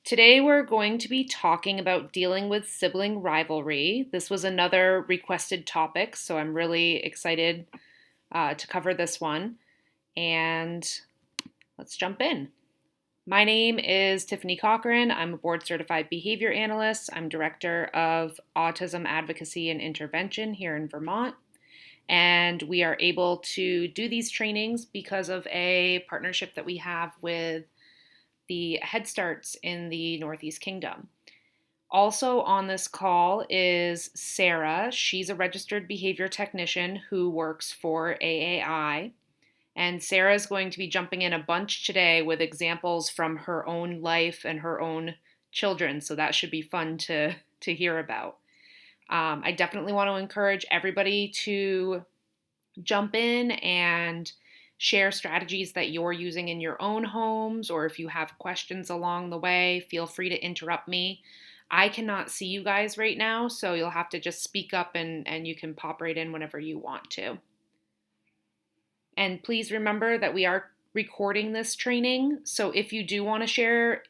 Today, we're going to be talking about dealing with sibling rivalry. This was another requested topic, so I'm really excited to cover this one. And let's jump in. My name is Tiffany Cochran. I'm a board certified behavior analyst. I'm director of autism advocacy and intervention here in Vermont. And we are able to do these trainings because of a partnership that we have with the Head Starts in the Northeast Kingdom. Also on this call is Sarah. She's a registered behavior technician who works for AAI. And Sarah is going to be jumping in a bunch today with examples from her own life and her own children. So that should be fun to hear about. I definitely want to encourage everybody to jump in and share strategies that you're using in your own homes, or if you have questions along the way, feel free to interrupt me. I cannot see you guys right now, so you'll have to just speak up and you can pop right in whenever you want to. And please remember that we are recording this training, so if you do want to share,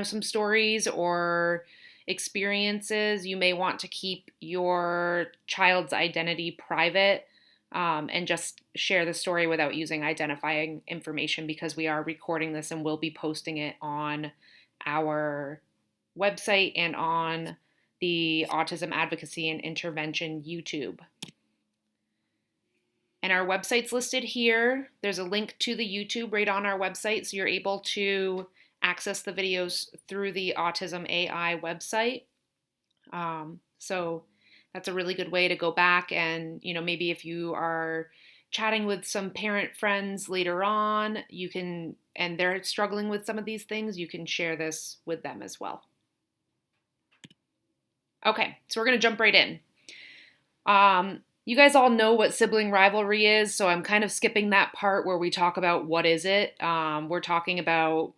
some stories or experiences, you may want to keep your child's identity private. And just share the story without using identifying information, because we are recording this and we'll be posting it on our website and on the Autism Advocacy and Intervention YouTube. And our website's listed here. There's a link to the YouTube right on our website, so you're able to access the videos through the Autism AI website. So that's a really good way to go back and, maybe if you are chatting with some parent friends later on, and they're struggling with some of these things, you can share this with them as well. Okay, so we're going to jump right in. You guys all know what sibling rivalry is, so I'm kind of skipping that part where we talk about what is it. We're talking about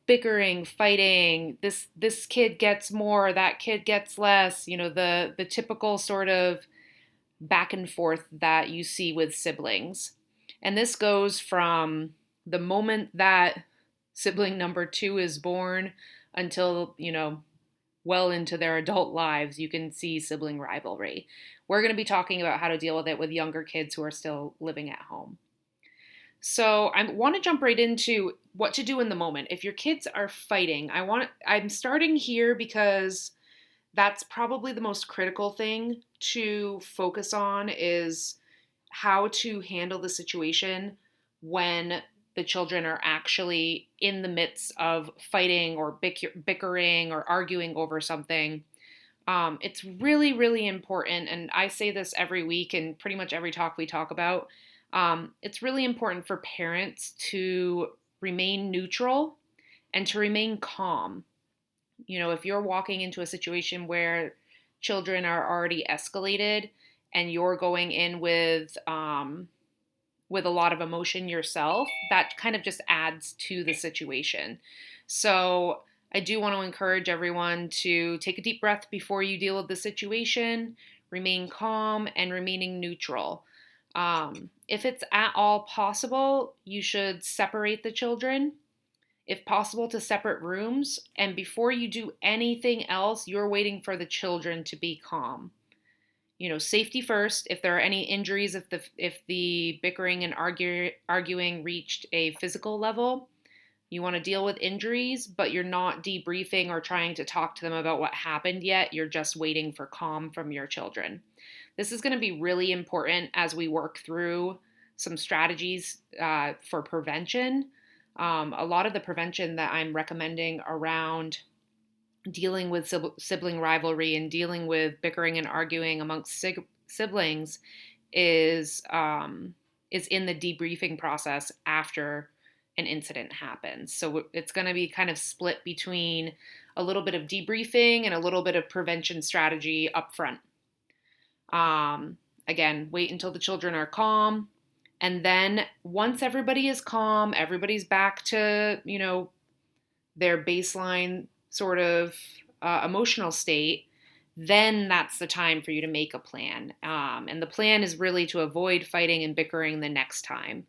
bickering, fighting, this kid gets more, that kid gets less, the typical sort of back and forth that you see with siblings. And this goes from the moment that sibling number 2 is born until, well into their adult lives, you can see sibling rivalry. We're going to be talking about how to deal with it with younger kids who are still living at home. So I want to jump right into what to do in the moment. If your kids are fighting, I'm starting here because that's probably the most critical thing to focus on, is how to handle the situation when the children are actually in the midst of fighting or bickering or arguing over something. It's really, really important, and I say this every week in pretty much every talk we talk about. It's really important for parents to remain neutral and to remain calm. If you're walking into a situation where children are already escalated and you're going in with a lot of emotion yourself, that kind of just adds to the situation. So I do want to encourage everyone to take a deep breath before you deal with the situation, remain calm, and remaining neutral. If it's at all possible, you should separate the children. If possible, to separate rooms. And before you do anything else, you're waiting for the children to be calm. Safety first. If there are any injuries, if the bickering and arguing reached a physical level, you want to deal with injuries, but you're not debriefing or trying to talk to them about what happened yet. You're just waiting for calm from your children. This is going to be really important as we work through some strategies for prevention. A lot of the prevention that I'm recommending around dealing with sibling rivalry and dealing with bickering and arguing amongst siblings is in the debriefing process after an incident happens. So it's going to be kind of split between a little bit of debriefing and a little bit of prevention strategy up front. Again, wait until the children are calm. And then once everybody is calm, everybody's back to, their baseline sort of emotional state, then that's the time for you to make a plan. And the plan is really to avoid fighting and bickering the next time.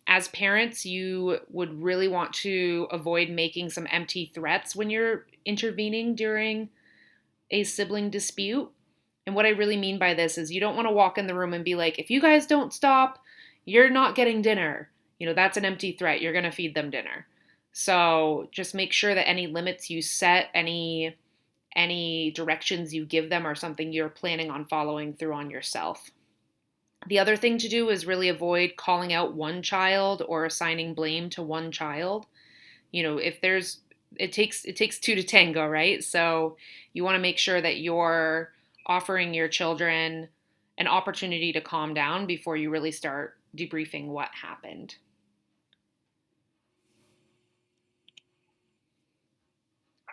As parents, you would really want to avoid making some empty threats when you're intervening during a sibling dispute. And what I really mean by this is you don't want to walk in the room and be like, if you guys don't stop, you're not getting dinner. That's an empty threat. You're going to feed them dinner. So just make sure that any limits you set, any directions you give them are something you're planning on following through on yourself. The other thing to do is really avoid calling out one child or assigning blame to one child. If there's it takes two to tango, right? So you want to make sure that you're offering your children an opportunity to calm down before you really start debriefing what happened.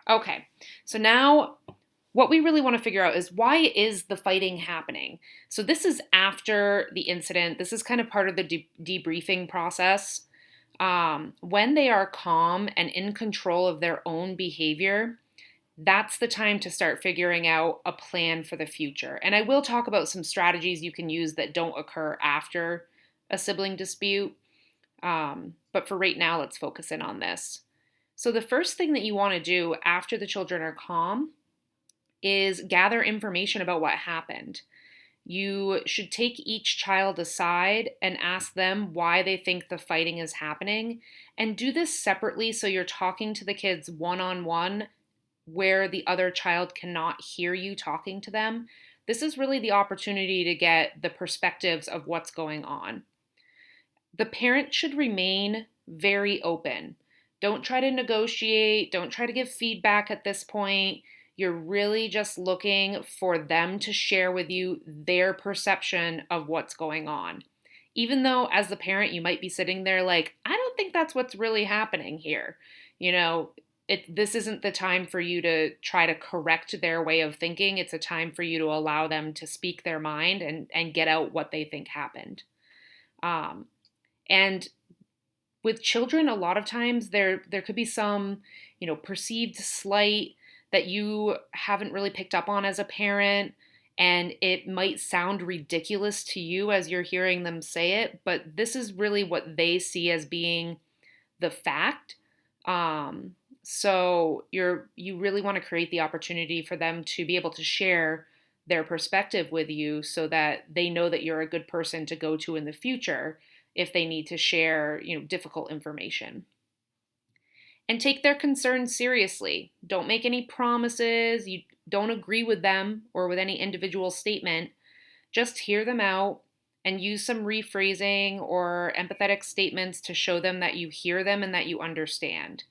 Okay, so now what we really want to figure out is, why is the fighting happening? So this is after the incident. This is kind of part of the debriefing process. When they are calm and in control of their own behavior, that's the time to start figuring out a plan for the future. And I will talk about some strategies you can use that don't occur after a sibling dispute. But for right now, let's focus in on this. So the first thing that you want to do after the children are calm is gather information about what happened. You should take each child aside and ask them why they think the fighting is happening, and do this separately so you're talking to the kids one-on-one where the other child cannot hear you talking to them. This is really the opportunity to get the perspectives of what's going on. The parent should remain very open. Don't try to negotiate, don't try to give feedback at this point. You're really just looking for them to share with you their perception of what's going on. Even though as the parent, you might be sitting there like, I don't think that's what's really happening here. This isn't the time for you to try to correct their way of thinking. It's a time for you to allow them to speak their mind and get out what they think happened. And with children, a lot of times there could be some, perceived slight that you haven't really picked up on as a parent, and it might sound ridiculous to you as you're hearing them say it, but this is really what they see as being the fact. So you really want to create the opportunity for them to be able to share their perspective with you so that they know that you're a good person to go to in the future if they need to share, difficult information. And take their concerns seriously. Don't make any promises. You don't agree with them or with any individual statement. Just hear them out and use some rephrasing or empathetic statements to show them that you hear them and that you understand.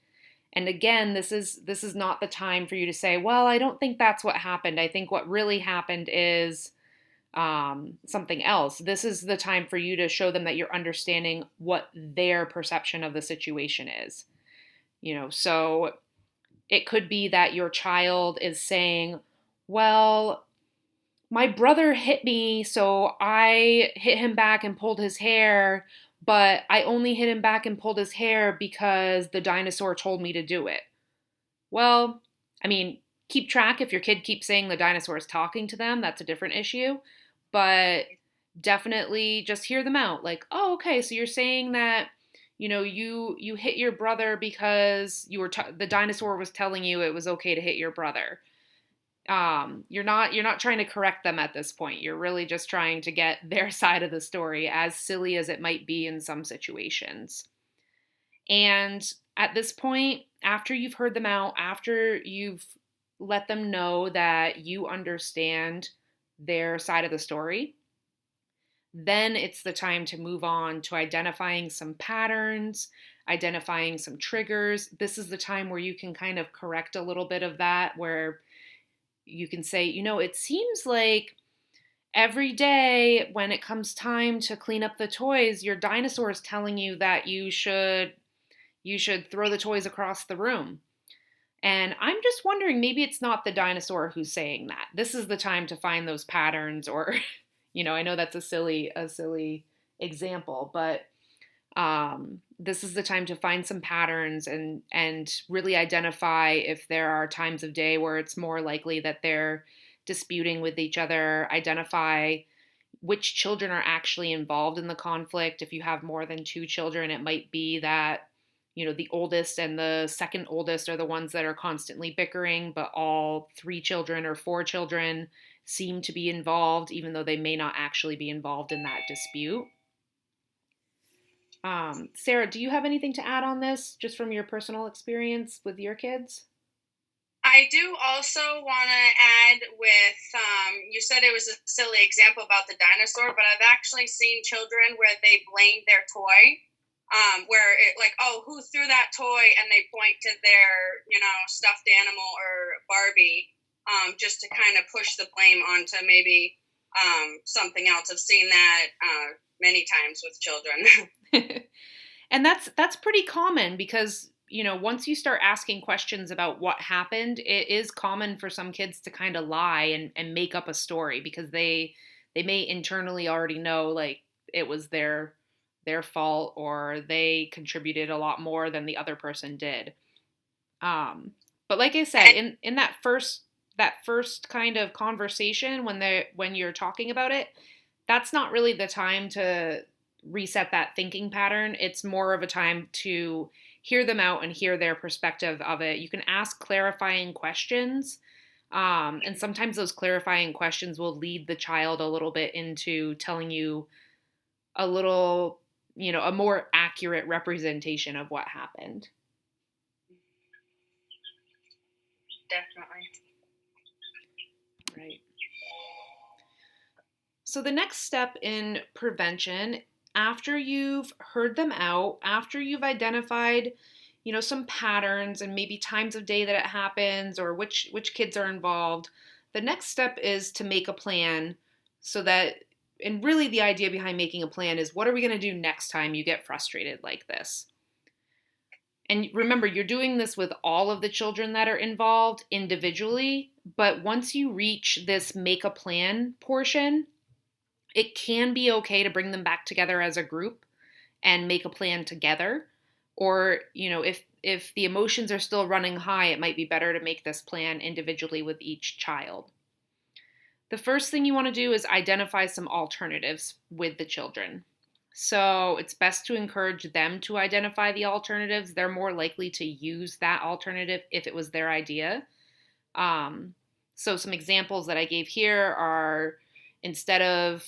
And again, this is not the time for you to say, well, I don't think that's what happened. I think what really happened is something else. This is the time for you to show them that you're understanding what their perception of the situation is. So it could be that your child is saying, well, my brother hit me, so I hit him back and pulled his hair, but I only hit him back and pulled his hair because the dinosaur told me to do it. Well, I mean, keep track. If your kid keeps saying the dinosaur is talking to them, that's a different issue. But definitely just hear them out. Like, oh, okay, so you're saying that you hit your brother because the dinosaur was telling you it was okay to hit your brother. You're not trying to correct them at this point. You're really just trying to get their side of the story, as silly as it might be in some situations. And at this point, after you've heard them out, after you've let them know that you understand their side of the story, then it's the time to move on to identifying some patterns, identifying some triggers. This is the time where you can kind of correct a little bit of that, where you can say, it seems like every day when it comes time to clean up the toys, your dinosaur is telling you that you should throw the toys across the room. And I'm just wondering, maybe it's not the dinosaur who's saying that. This is the time to find those patterns, or I know that's a silly example, but this is the time to find some patterns and really identify if there are times of day where it's more likely that they're disputing with each other. Identify, which children are actually involved in the conflict. If you have more than two children, it might be that, the oldest and the second oldest are the ones that are constantly bickering, but all three children or four children seem to be involved, even though they may not actually be involved in that dispute. Sarah, do you have anything to add on this, just from your personal experience with your kids? I do also want to add with, you said it was a silly example about the dinosaur, but I've actually seen children where they blame their toy, where it like, oh, who threw that toy? And they point to their, stuffed animal or Barbie, just to kind of push the blame onto maybe something else. I've seen that many times with children. And that's pretty common because, once you start asking questions about what happened, it is common for some kids to kind of lie and make up a story because they may internally already know, like, it was their fault, or they contributed a lot more than the other person did. But like I said, And in that first kind of conversation, when you're talking about it, that's not really the time to reset that thinking pattern. It's more of a time to hear them out and hear their perspective of it. You can ask clarifying questions. And sometimes those clarifying questions will lead the child a little bit into telling you a little, a more accurate representation of what happened. definitely. Right. So the next step in prevention, after you've heard them out, after you've identified, some patterns and maybe times of day that it happens, or which kids are involved, the next step is to make a plan so that, and really the idea behind making a plan is, what are we going to do next time you get frustrated like this? And remember, you're doing this with all of the children that are involved individually, but once you reach this make a plan portion, it can be okay to bring them back together as a group and make a plan together. Or, if the emotions are still running high, it might be better to make this plan individually with each child. The first thing you want to do is identify some alternatives with the children. So it's best to encourage them to identify the alternatives. They're more likely to use that alternative if it was their idea. So some examples that I gave here are, instead of,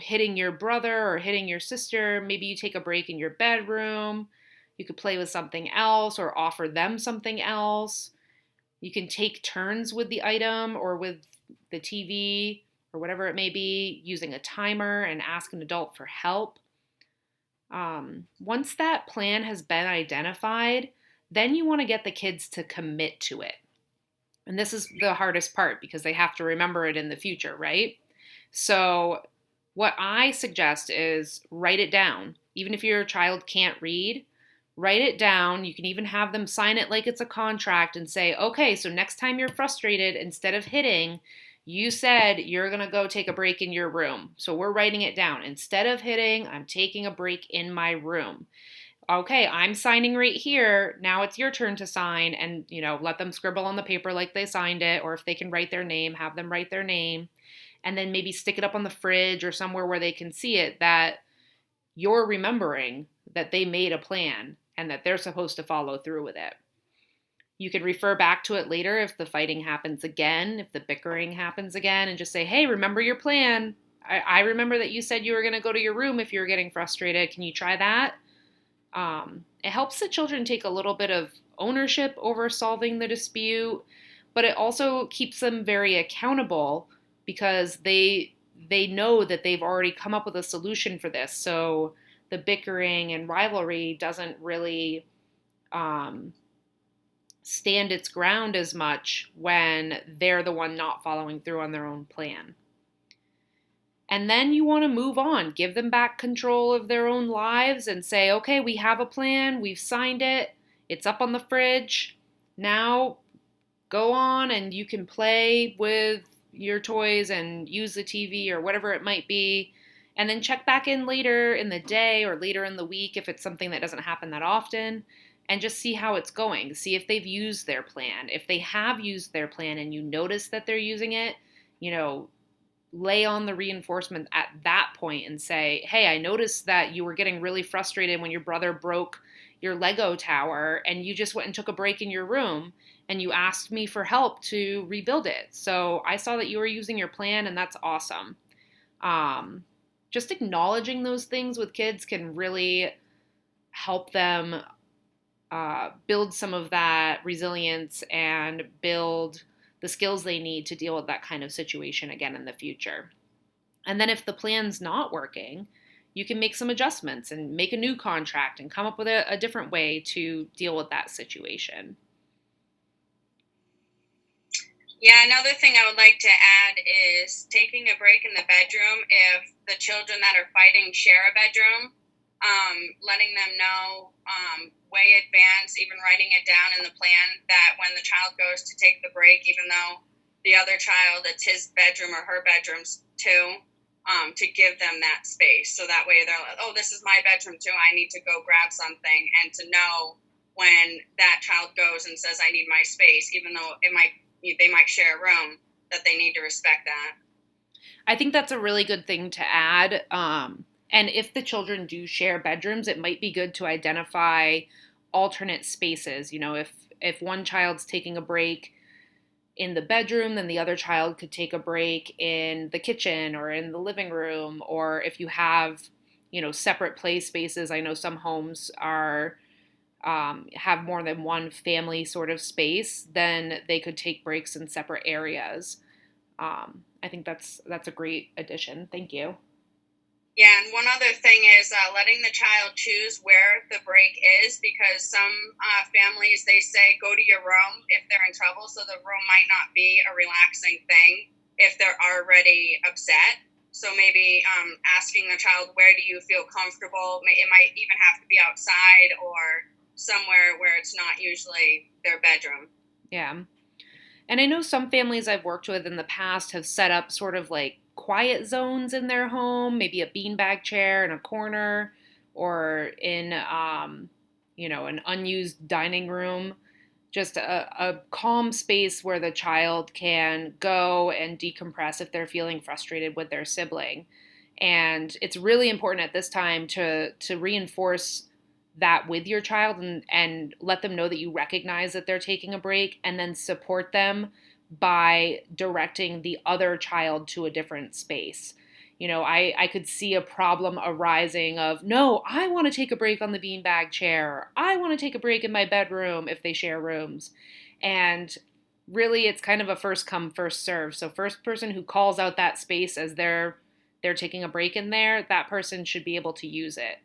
hitting your brother or hitting your sister, maybe you take a break in your bedroom. You could play with something else or offer them something else. You can take turns with the item or with the TV or whatever it may be, using a timer, and ask an adult for help. Once that plan has been identified, then you want to get the kids to commit to it. And this is the hardest part because they have to remember it in the future, right? So, what I suggest is write it down. Even if your child can't read, write it down. You can even have them sign it like it's a contract and say, okay, so next time you're frustrated, instead of hitting, you said you're going to go take a break in your room. So we're writing it down. Instead of hitting, I'm taking a break in my room. Okay, I'm signing right here. Now it's your turn to sign, and, let them scribble on the paper like they signed it, or if they can write their name, have them write their name, and then maybe stick it up on the fridge or somewhere where they can see it, that you're remembering that they made a plan and that they're supposed to follow through with it. You can refer back to it later if the fighting happens again, if the bickering happens again, and just say, hey, remember your plan. I remember that you said you were going to go to your room if you were getting frustrated. Can you try that? It helps the children take a little bit of ownership over solving the dispute, but it also keeps them very accountable because they know that they've already come up with a solution for this. So the bickering and rivalry doesn't really um, stand its ground as much when they're the one not following through on their own plan. And then you want to move on, give them back control of their own lives and say, okay, we have a plan, we've signed it, it's up on the fridge. Now go on and you can play with your toys and use the TV or whatever it might be. And then check back in later in the day or later in the week if it's something that doesn't happen that often, and just see how it's going. See if they've used their plan. If they have used their plan and you notice that they're using it, you know, lay on the reinforcement at that point and say, hey, I noticed that you were getting really frustrated when your brother broke your Lego tower and you just went and took a break in your room and you asked me for help to rebuild it. So I saw that you were using your plan and that's awesome. Um, just acknowledging those things with kids can really help them build some of that resilience and build the skills they need to deal with that kind of situation again in the future. And then if the plan's not working, you can make some adjustments and make a new contract and come up with a different way to deal with that situation. Yeah, another thing I would like to add is taking a break in the bedroom if the children that are fighting share a bedroom, letting them know way advance, even writing it down in the plan that when the child goes to take the break, even though the other child, it's his bedroom or her bedrooms too, to give them that space. So that way they're like, oh, this is my bedroom too. I need to go grab something, and to know when that child goes and says, I need my space, even though they might share a room, that they need to respect that. I think that's a really good thing to add. And if the children do share bedrooms, it might be good to identify alternate spaces. You know, if one child's taking a break in the bedroom, then the other child could take a break in the kitchen or in the living room. Or if you have, separate play spaces, I know some homes are have more than one family sort of space, then they could take breaks in separate areas. I think that's a great addition. Thank you. Yeah, and one other thing is letting the child choose where the break is, because some families, they say go to your room if they're in trouble, so the room might not be a relaxing thing if they're already upset. So maybe asking the child, where do you feel comfortable? It might even have to be outside or somewhere where it's not usually their bedroom. Yeah. And I know some families I've worked with in the past have set up sort of like quiet zones in their home, maybe a beanbag chair in a corner or in, an unused dining room, just a calm space where the child can go and decompress if they're feeling frustrated with their sibling. And it's really important at this time to reinforce that with your child and let them know that you recognize that they're taking a break and then support them by directing the other child to a different space. I could see a problem arising of, no, I want to take a break on the beanbag chair. I want to take a break in my bedroom if they share rooms. And really it's kind of a first come, first serve. So first person who calls out that space as they're taking a break in there, that person should be able to use it.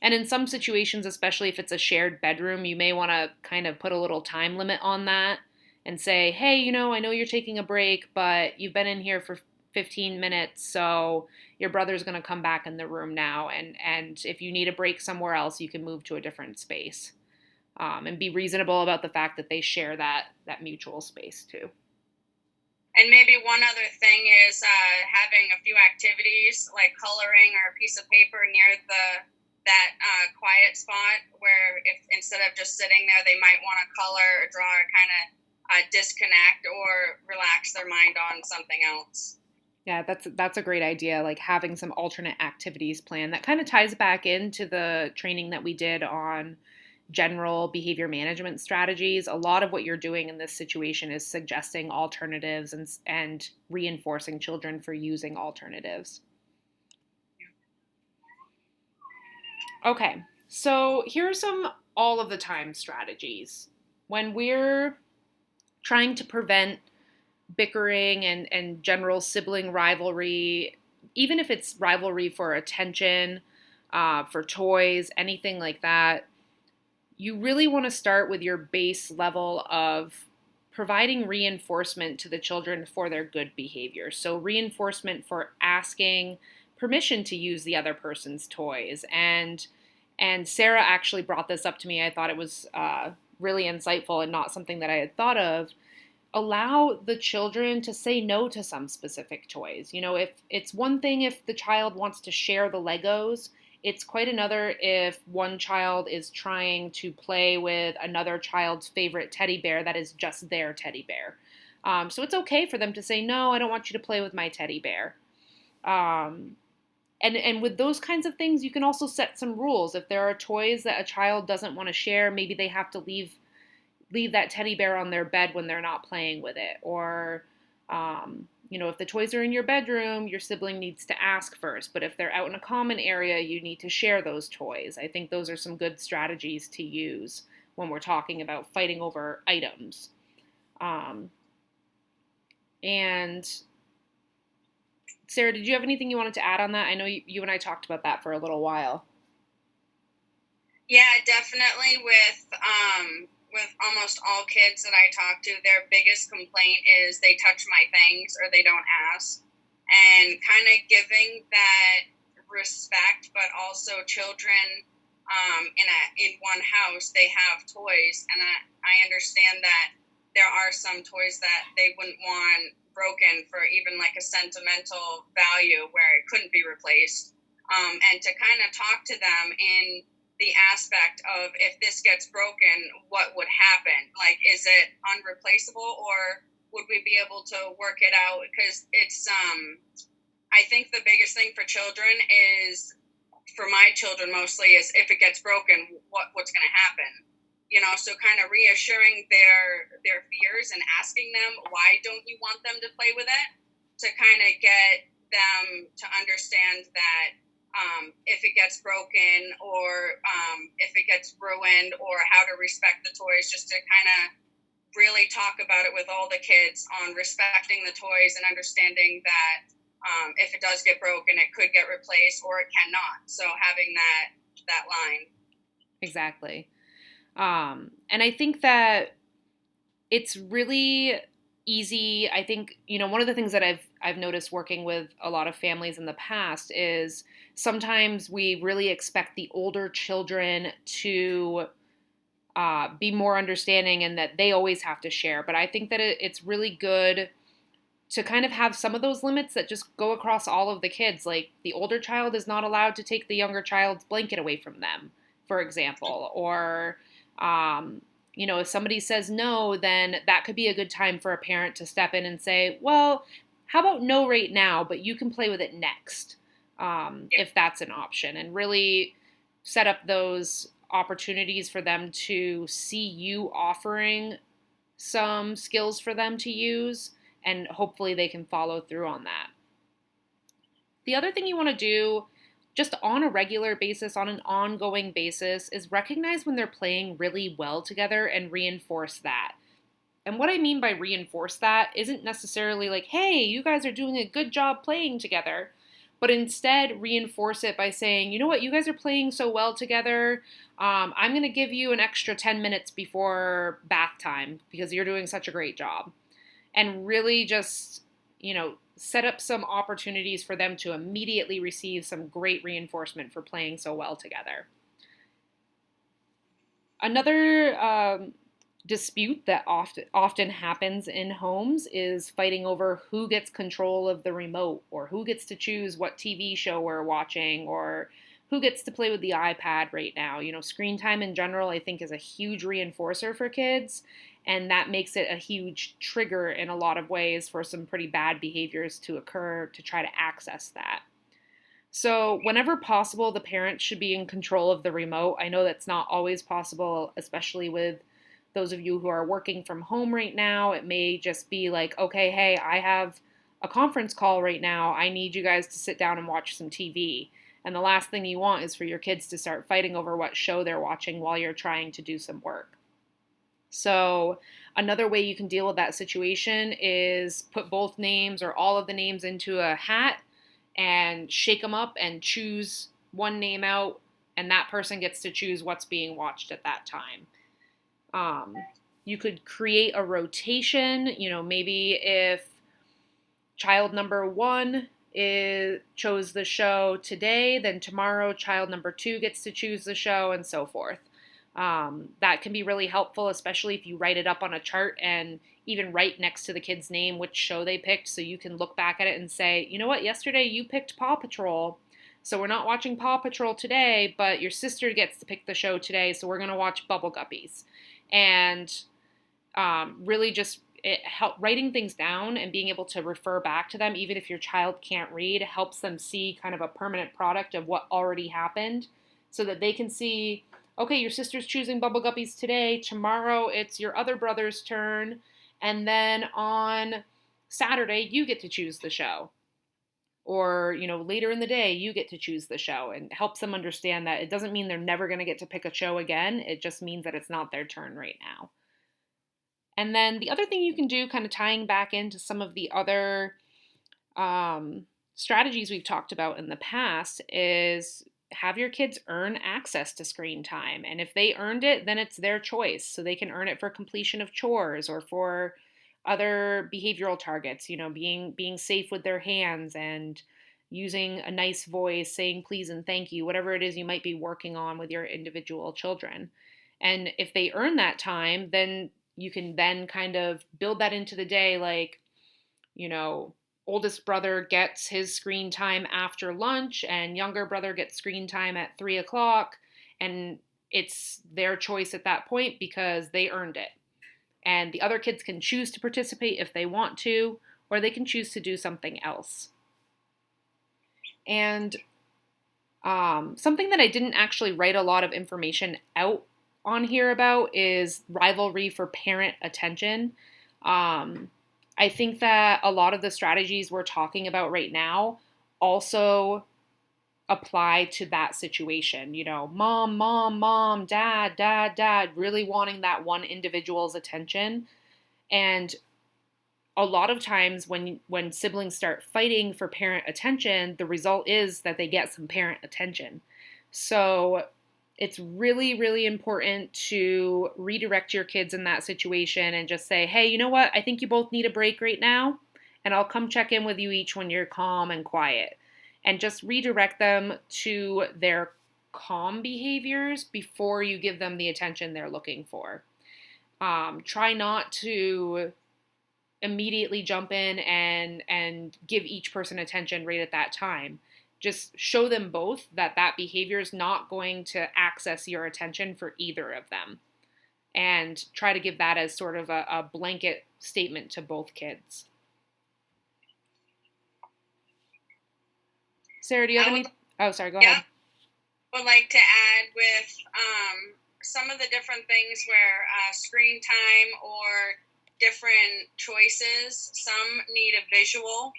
And in some situations, especially if it's a shared bedroom, you may want to kind of put a little time limit on that and say, hey, I know you're taking a break, but you've been in here for 15 minutes, so your brother's going to come back in the room now. And if you need a break somewhere else, you can move to a different space. And be reasonable about the fact that they share that mutual space too. And maybe one other thing is having a few activities like coloring or a piece of paper near that quiet spot, where if instead of just sitting there, they might want to color or draw or kind of disconnect or relax their mind on something else. Yeah, that's a great idea. Like having some alternate activities planned. That kind of ties back into the training that we did on general behavior management strategies. A lot of what you're doing in this situation is suggesting alternatives and reinforcing children for using alternatives. Okay, so here are some all of the time strategies. When we're trying to prevent bickering and general sibling rivalry, even if it's rivalry for attention, for toys, anything like that, you really want to start with your base level of providing reinforcement to the children for their good behavior. So, reinforcement for asking permission to use the other person's toys. And Sarah actually brought this up to me. I thought it was really insightful and not something that I had thought of. Allow the children to say no to some specific toys. If it's one thing if the child wants to share the Legos, it's quite another if one child is trying to play with another child's favorite teddy bear that is just their teddy bear. So it's okay for them to say, no, I don't want you to play with my teddy bear. Um, and with those kinds of things, you can also set some rules. If there are toys that a child doesn't want to share, maybe they have to leave that teddy bear on their bed when they're not playing with it. Or, if the toys are in your bedroom, your sibling needs to ask first. But if they're out in a common area, you need to share those toys. I think those are some good strategies to use when we're talking about fighting over items. Um, and Sarah, did you have anything you wanted to add on that? I know you and I talked about that for a little while. Yeah, definitely. With almost all kids that I talk to, their biggest complaint is they touch my things or they don't ask, and kind of giving that respect, but also children in one house they have toys, and I understand that there are some toys that they wouldn't want broken for even like a sentimental value where it couldn't be replaced, and to kind of talk to them in the aspect of if this gets broken, what would happen? Like, is it unreplaceable, or would we be able to work it out? Because I think the biggest thing for children is, for my children mostly, is if it gets broken, what's going to happen? So kind of reassuring their fears and asking them, why don't you want them to play with it? To kind of get them to understand that if it gets broken, or if it gets ruined, or how to respect the toys, just to kind of really talk about it with all the kids on respecting the toys and understanding that if it does get broken, it could get replaced or it cannot. So having that line. Exactly. And I think that it's really easy. I think, one of the things that I've noticed working with a lot of families in the past is sometimes we really expect the older children to be more understanding and that they always have to share. But I think that it's really good to kind of have some of those limits that just go across all of the kids. Like, the older child is not allowed to take the younger child's blanket away from them, for example. Or, if somebody says no, then that could be a good time for a parent to step in and say, well, how about no right now, but you can play with it next, if that's an option, and really set up those opportunities for them to see you offering some skills for them to use, and hopefully they can follow through on that. The other thing you want to do just on a regular basis, on an ongoing basis, is recognize when they're playing really well together and reinforce that. And what I mean by reinforce that isn't necessarily like, hey, you guys are doing a good job playing together, but instead reinforce it by saying, you know what, you guys are playing so well together. I'm going to give you an extra 10 minutes before bath time because you're doing such a great job. And really just, set up some opportunities for them to immediately receive some great reinforcement for playing so well together. Another dispute that often happens in homes is fighting over who gets control of the remote, or who gets to choose what TV show we're watching, or who gets to play with the iPad right now. Screen time in general, I think, is a huge reinforcer for kids, and that makes it a huge trigger in a lot of ways for some pretty bad behaviors to occur to try to access that. So, whenever possible, the parent should be in control of the remote. I know that's not always possible, especially with those of you who are working from home right now. It may just be like, okay, hey, I have a conference call right now. I need you guys to sit down and watch some TV. And the last thing you want is for your kids to start fighting over what show they're watching while you're trying to do some work. So, another way you can deal with that situation is put both names or all of the names into a hat and shake them up and choose one name out, and that person gets to choose what's being watched at that time. You could create a rotation. Maybe if child number 1 chose the show today, then tomorrow child number 2 gets to choose the show, and so forth. That can be really helpful, especially if you write it up on a chart and even write next to the kid's name which show they picked, so you can look back at it and say, you know what, yesterday you picked Paw Patrol, so we're not watching Paw Patrol today, but your sister gets to pick the show today, so we're going to watch Bubble Guppies. And really just writing things down and being able to refer back to them, even if your child can't read, helps them see kind of a permanent product of what already happened, so that they can see, okay, your sister's choosing Bubble Guppies today, tomorrow it's your other brother's turn, and then on Saturday you get to choose the show, or later in the day you get to choose the show, and helps them understand that it doesn't mean they're never going to get to pick a show again. It just means that it's not their turn right now. And then the other thing you can do, kind of tying back into some of the other strategies we've talked about in the past, is have your kids earn access to screen time. And if they earned it, then it's their choice. So they can earn it for completion of chores or for other behavioral targets, being safe with their hands and using a nice voice, saying please and thank you, whatever it is you might be working on with your individual children. And if they earn that time, then you can then kind of build that into the day, like, oldest brother gets his screen time after lunch and younger brother gets screen time at 3 o'clock. And it's their choice at that point because they earned it. And the other kids can choose to participate if they want to, or they can choose to do something else. And something that I didn't actually write a lot of information out on here about is rivalry for parent attention. I think that a lot of the strategies we're talking about right now also apply to that situation. Mom, mom, mom, dad, dad, dad, really wanting that one individual's attention. And a lot of times when siblings start fighting for parent attention, the result is that they get some parent attention. So it's really, really important to redirect your kids in that situation and just say, hey, you know what? I think you both need a break right now, and I'll come check in with you each when you're calm and quiet. And just redirect them to their calm behaviors before you give them the attention they're looking for. Try not to immediately jump in and give each person attention right at that time. Just show them both that behavior is not going to access your attention for either of them. And try to give that as sort of a blanket statement to both kids. Sarah, do you have any? Oh, sorry, go ahead. Would like to add with some of the different things where screen time or different choices. Some need a visual.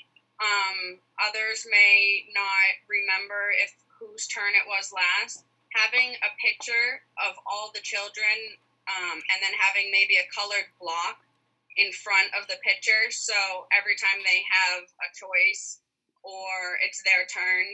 Others may not remember whose turn it was last. Having a picture of all the children and then having maybe a colored block in front of the picture. So every time they have a choice or it's their turn,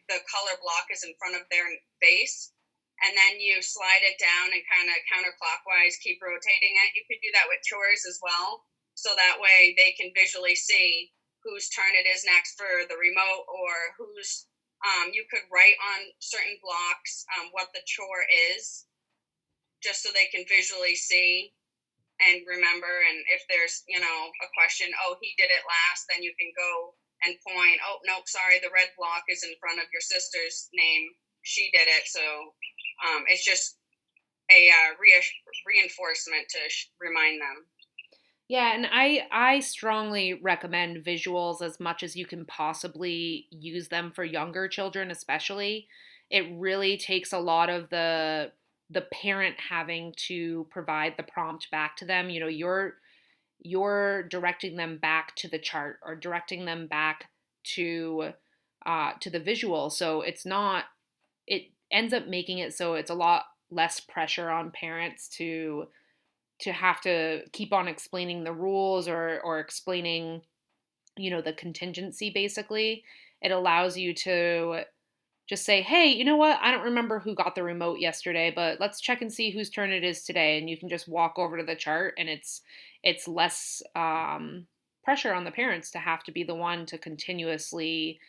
the color block is in front of their face. And then you slide it down and kind of counterclockwise keep rotating it. You can do that with chores as well. So that way they can visually see whose turn it is next for the remote, or whose, you could write on certain blocks what the chore is, just so they can visually see and remember. And if there's, a question, oh, he did it last, then you can go and point, oh, nope, sorry, the red block is in front of your sister's name. She did it. So it's just a reinforcement to remind them. Yeah, and I strongly recommend visuals as much as you can possibly use them for younger children, especially. It really takes a lot of the parent having to provide the prompt back to them. You're directing them back to the chart or directing them back to the visual. So it ends up making it so it's a lot less pressure on parents to have to keep on explaining the rules or explaining, the contingency. Basically, it allows you to just say, hey, you know what? I don't remember who got the remote yesterday, but let's check and see whose turn it is today. And you can just walk over to the chart, and it's less pressure on the parents to have to be the one to continuously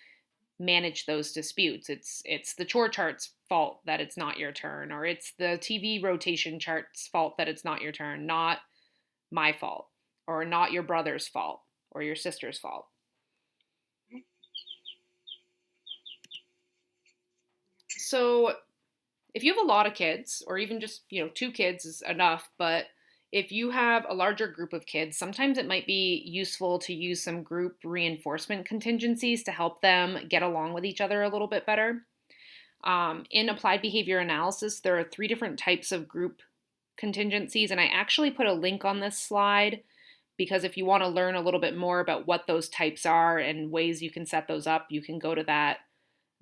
manage those disputes. It's the chore chart's fault that it's not your turn, or it's the TV rotation chart's fault that it's not your turn, not my fault, or not your brother's fault or your sister's fault. So if you have a lot of kids, or even just, 2 kids is enough, but If you have a larger group of kids, sometimes it might be useful to use some group reinforcement contingencies to help them get along with each other a little bit better. In applied behavior analysis, there are three different types of group contingencies, and I actually put a link on this slide because if you want to learn a little bit more about what those types are and ways you can set those up, you can go to that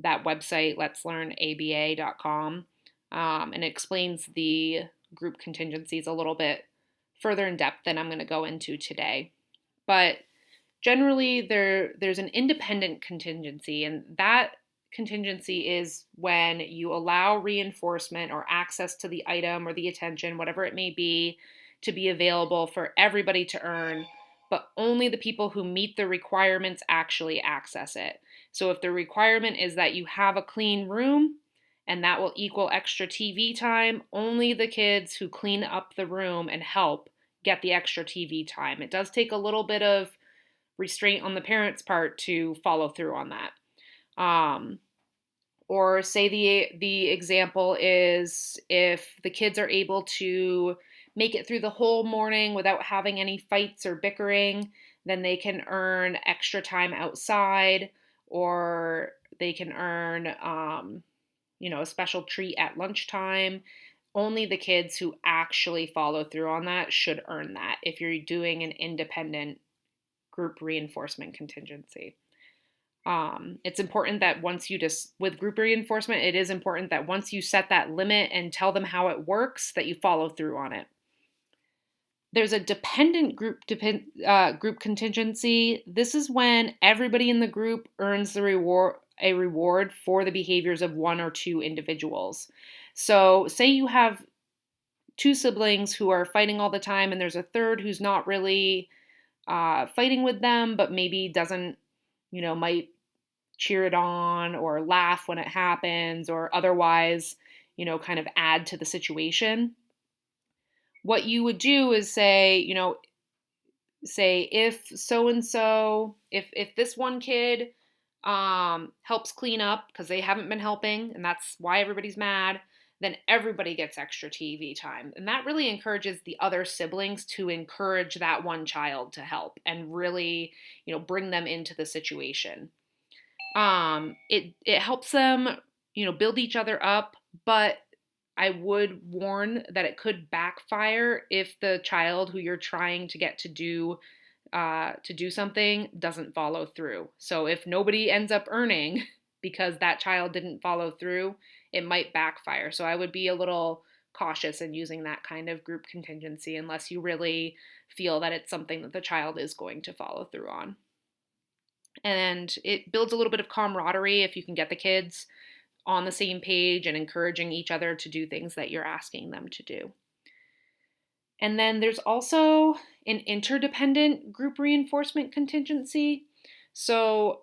website, letslearnaba.com, and it explains the group contingencies a little bit further in depth than I'm going to go into today. But generally, there's an independent contingency, and that contingency is when you allow reinforcement or access to the item or the attention, whatever it may be, to be available for everybody to earn, but only the people who meet the requirements actually access it. So if the requirement is that you have a clean room and that will equal extra TV time, only the kids who clean up the room and help get the extra TV time. It does take a little bit of restraint on the parents' part to follow through on that. Or say the example is if the kids are able to make it through the whole morning without having any fights or bickering, then they can earn extra time outside, or they can earn, a special treat at lunchtime. Only the kids who actually follow through on that should earn that if you're doing an independent group reinforcement contingency. It's important that once you with group reinforcement, it is important that once you set that limit and tell them how it works, that you follow through on it. There's a dependent group contingency. This is when everybody in the group earns a reward for the behaviors of one or two individuals. So, say you have two siblings who are fighting all the time, and there's a third who's not really fighting with them, but maybe doesn't, might cheer it on or laugh when it happens or otherwise, kind of add to the situation. What you would do is say if so and so, if this one kid helps clean up because they haven't been helping and that's why everybody's mad, then everybody gets extra TV time. And that really encourages the other siblings to encourage that one child to help and really, bring them into the situation. It helps them, build each other up, but I would warn that it could backfire if the child who you're trying to get to do something doesn't follow through. So if nobody ends up earning because that child didn't follow through, it might backfire. So I would be a little cautious in using that kind of group contingency unless you really feel that it's something that the child is going to follow through on. And it builds a little bit of camaraderie if you can get the kids on the same page and encouraging each other to do things that you're asking them to do. And then there's also an interdependent group reinforcement contingency. So,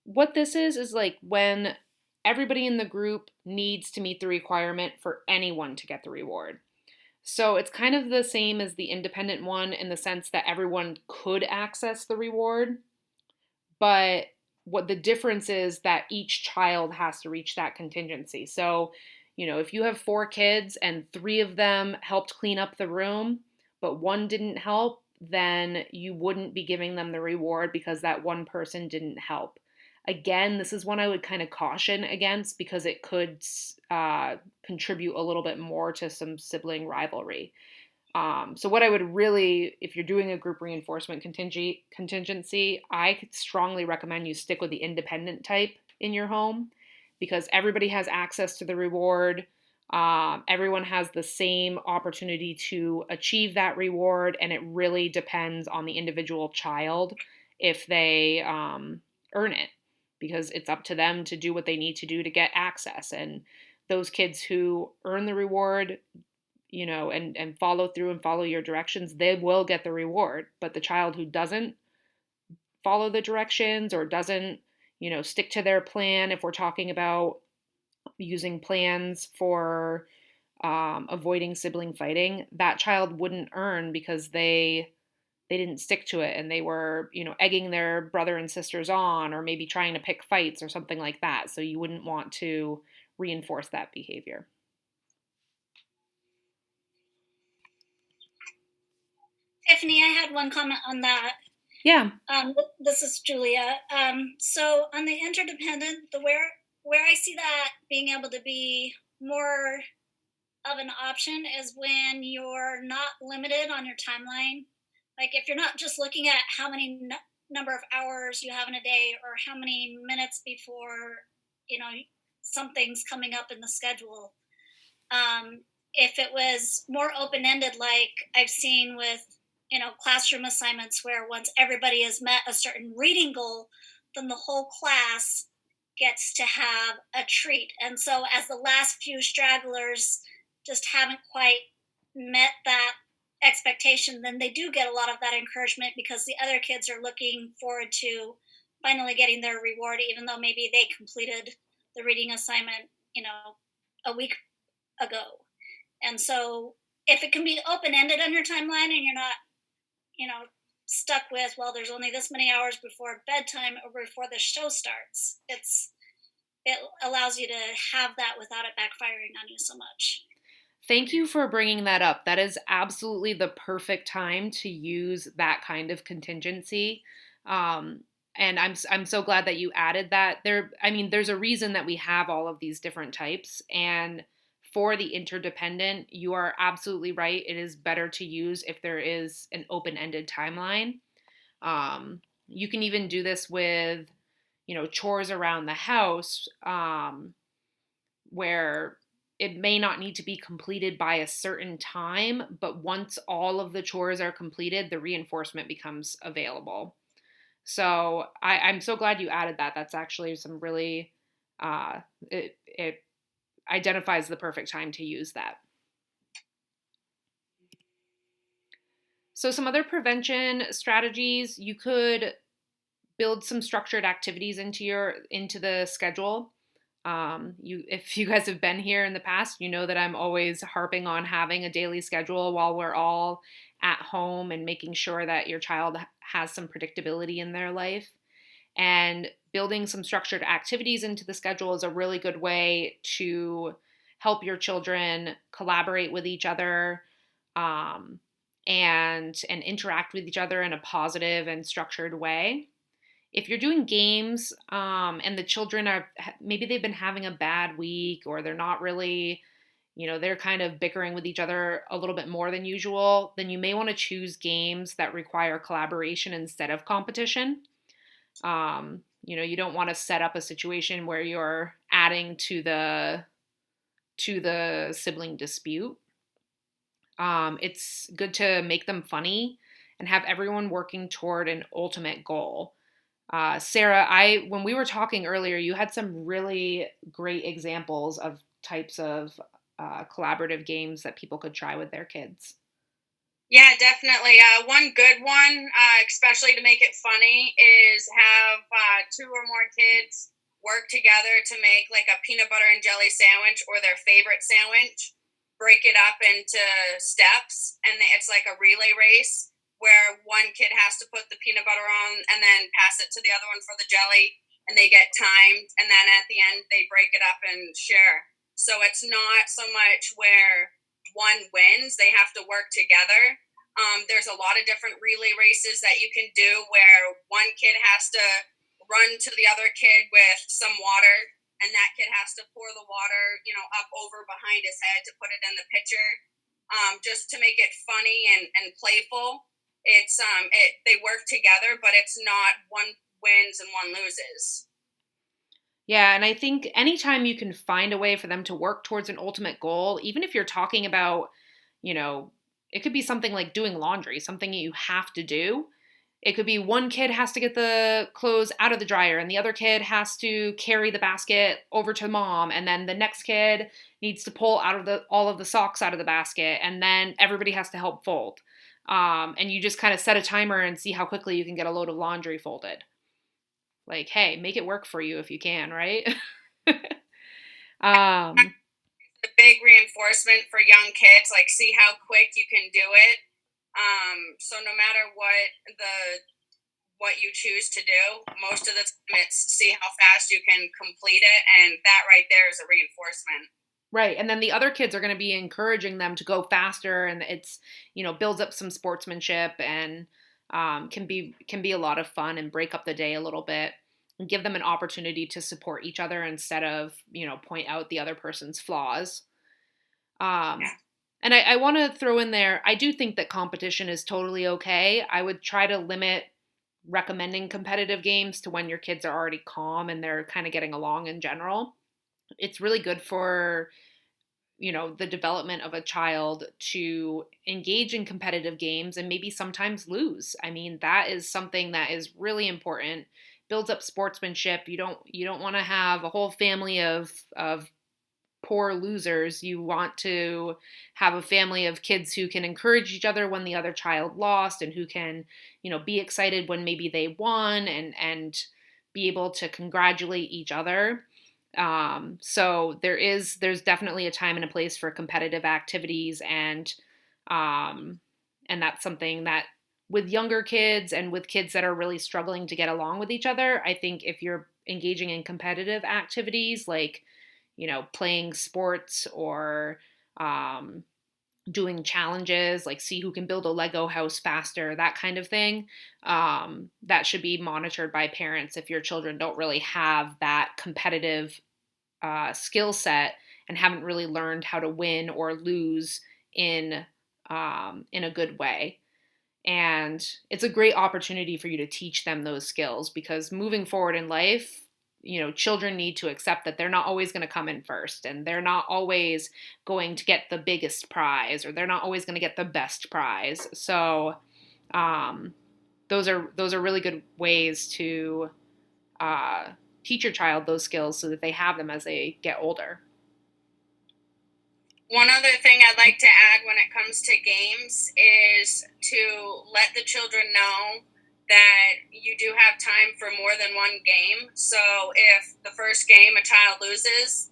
what this is like when everybody in the group needs to meet the requirement for anyone to get the reward. So, it's kind of the same as the independent one in the sense that everyone could access the reward, but what the difference is that each child has to reach that contingency. So, if you have 4 kids and 3 of them helped clean up the room, but one didn't help, then you wouldn't be giving them the reward because that one person didn't help. Again, this is one I would kind of caution against because it could contribute a little bit more to some sibling rivalry. So what I would really, if you're doing a group reinforcement contingency, I could strongly recommend you stick with the independent type in your home because everybody has access to the reward. Everyone has the same opportunity to achieve that reward, and it really depends on the individual child if they earn it because it's up to them to do what they need to do to get access. And those kids who earn the reward and follow through and follow your directions, they will get the reward. But the child who doesn't follow the directions or doesn't, stick to their plan, if we're talking about using plans for avoiding sibling fighting, that child wouldn't earn because they didn't stick to it and they were, egging their brother and sisters on or maybe trying to pick fights or something like that. So you wouldn't want to reinforce that behavior. Tiffany, I had one comment on that. Yeah. This is Julia. So on the interdependent, the where I see that being able to be more of an option is when you're not limited on your timeline. Like if you're not just looking at how many number of hours you have in a day or how many minutes before you know something's coming up in the schedule. Um, if it was more open ended, like I've seen with classroom assignments, where once everybody has met a certain reading goal, then the whole class gets to have a treat. And so, as the last few stragglers just haven't quite met that expectation, then they do get a lot of that encouragement because the other kids are looking forward to finally getting their reward, even though maybe they completed the reading assignment, a week ago. And so if it can be open ended on your timeline and you're not, you know, stuck with, well, there's only this many hours before bedtime or before the show starts, it allows you to have that without it backfiring on you so much. Thank you for bringing that up. That is absolutely the perfect time to use that kind of contingency. Um, and I'm so glad that you added that. I mean, there's a reason that we have all of these different types. And for the interdependent, you are absolutely right. It is better to use if there is an open-ended timeline. You can even do this with, chores around the house. Where it may not need to be completed by a certain time, but once all of the chores are completed, the reinforcement becomes available. So I'm so glad you added that. That's actually some really, it identifies the perfect time to use that. So some other prevention strategies, you could build some structured activities into the schedule. If you guys have been here in the past, you know that I'm always harping on having a daily schedule while we're all at home and making sure that your child has some predictability in their life. And building some structured activities into the schedule is a really good way to help your children collaborate with each other, um, and interact with each other in a positive and structured way. If you're doing games, and the children are, maybe they've been having a bad week, or they're not really, they're kind of bickering with each other a little bit more than usual, then you may want to choose games that require collaboration instead of competition. You don't want to set up a situation where you're adding to the sibling dispute. It's good to make them funny and have everyone working toward an ultimate goal. Sarah, I when we were talking earlier, you had some really great examples of types of collaborative games that people could try with their kids. Yeah, definitely. One good one, especially to make it funny, is have two or more kids work together to make like a peanut butter and jelly sandwich or their favorite sandwich. Break it up into steps, and it's like a relay race where one kid has to put the peanut butter on and then pass it to the other one for the jelly, and they get timed, and then at the end they break it up and share. So it's not so much where one wins, they have to work together. There's a lot of different relay races that you can do where one kid has to run to the other kid with some water, and that kid has to pour the water, up over behind his head to put it in the pitcher, just to make it funny and playful. They work together, but it's not one wins and one loses. Yeah, and I think anytime you can find a way for them to work towards an ultimate goal, even if you're talking about, you know, it could be something like doing laundry, something you have to do. It could be one kid has to get the clothes out of the dryer and the other kid has to carry the basket over to mom, and then the next kid needs to pull all of the socks out of the basket, and then everybody has to help fold. And you just kind of set a timer and see how quickly you can get a load of laundry folded. Like, hey, make it work for you if you can, right? um, The big reinforcement for young kids, like see how quick you can do it. So no matter what you choose to do, most of the time it's see how fast you can complete it, and that right there is a reinforcement. Right. And then the other kids are going to be encouraging them to go faster, and it's, builds up some sportsmanship, and can be a lot of fun and break up the day a little bit and give them an opportunity to support each other instead of, point out the other person's flaws. Um, Yeah. and I want to throw in there, I do think that competition is totally okay. I would try to limit recommending competitive games to when your kids are already calm and they're kind of getting along in general. It's really good for, the development of a child to engage in competitive games and maybe sometimes lose. I mean, that is something that is really important. Builds up sportsmanship. You don't want to have a whole family of poor losers. You want to have a family of kids who can encourage each other when the other child lost, and who can, be excited when maybe they won, and be able to congratulate each other. So there's definitely a time and a place for competitive activities, and that's something that, with younger kids and with kids that are really struggling to get along with each other, I think if you're engaging in competitive activities like, playing sports, or um, doing challenges like see who can build a Lego house faster, that kind of thing. That should be monitored by parents if your children don't really have that competitive skill set and haven't really learned how to win or lose in a good way. And it's a great opportunity for you to teach them those skills, because moving forward in life, children need to accept that they're not always going to come in first, and they're not always going to get the biggest prize, or they're not always going to get the best prize. So um, those are really good ways to uh, teach your child those skills so that they have them as they get older. One other thing I'd like to add when it comes to games is to let the children know that you do have time for more than one game. So if the first game a child loses,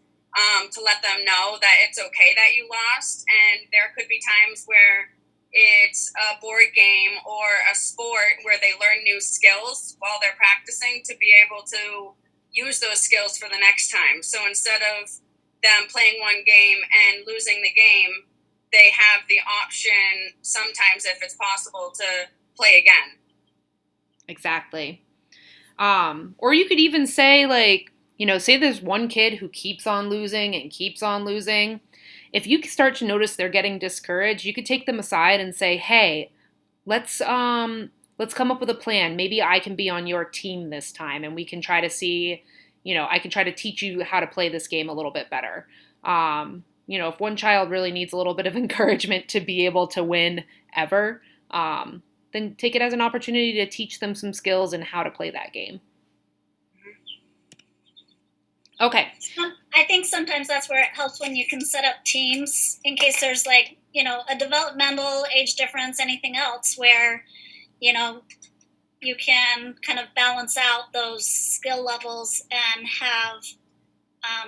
to let them know that it's okay that you lost. And there could be times where it's a board game or a sport where they learn new skills while they're practicing to be able to use those skills for the next time. So instead of them playing one game and losing the game, they have the option sometimes, if it's possible, to play again. Exactly. Or you could even say, like, say there's one kid who keeps on losing and keeps on losing. If you start to notice they're getting discouraged, you could take them aside and say, "Hey, let's come up with a plan. Maybe I can be on your team this time, and we can try to see, I can try to teach you how to play this game a little bit better." If one child really needs a little bit of encouragement to be able to win ever, then take it as an opportunity to teach them some skills and how to play that game. Okay. I think sometimes that's where it helps when you can set up teams in case there's like, a developmental age difference, anything else where, you know, you can kind of balance out those skill levels and have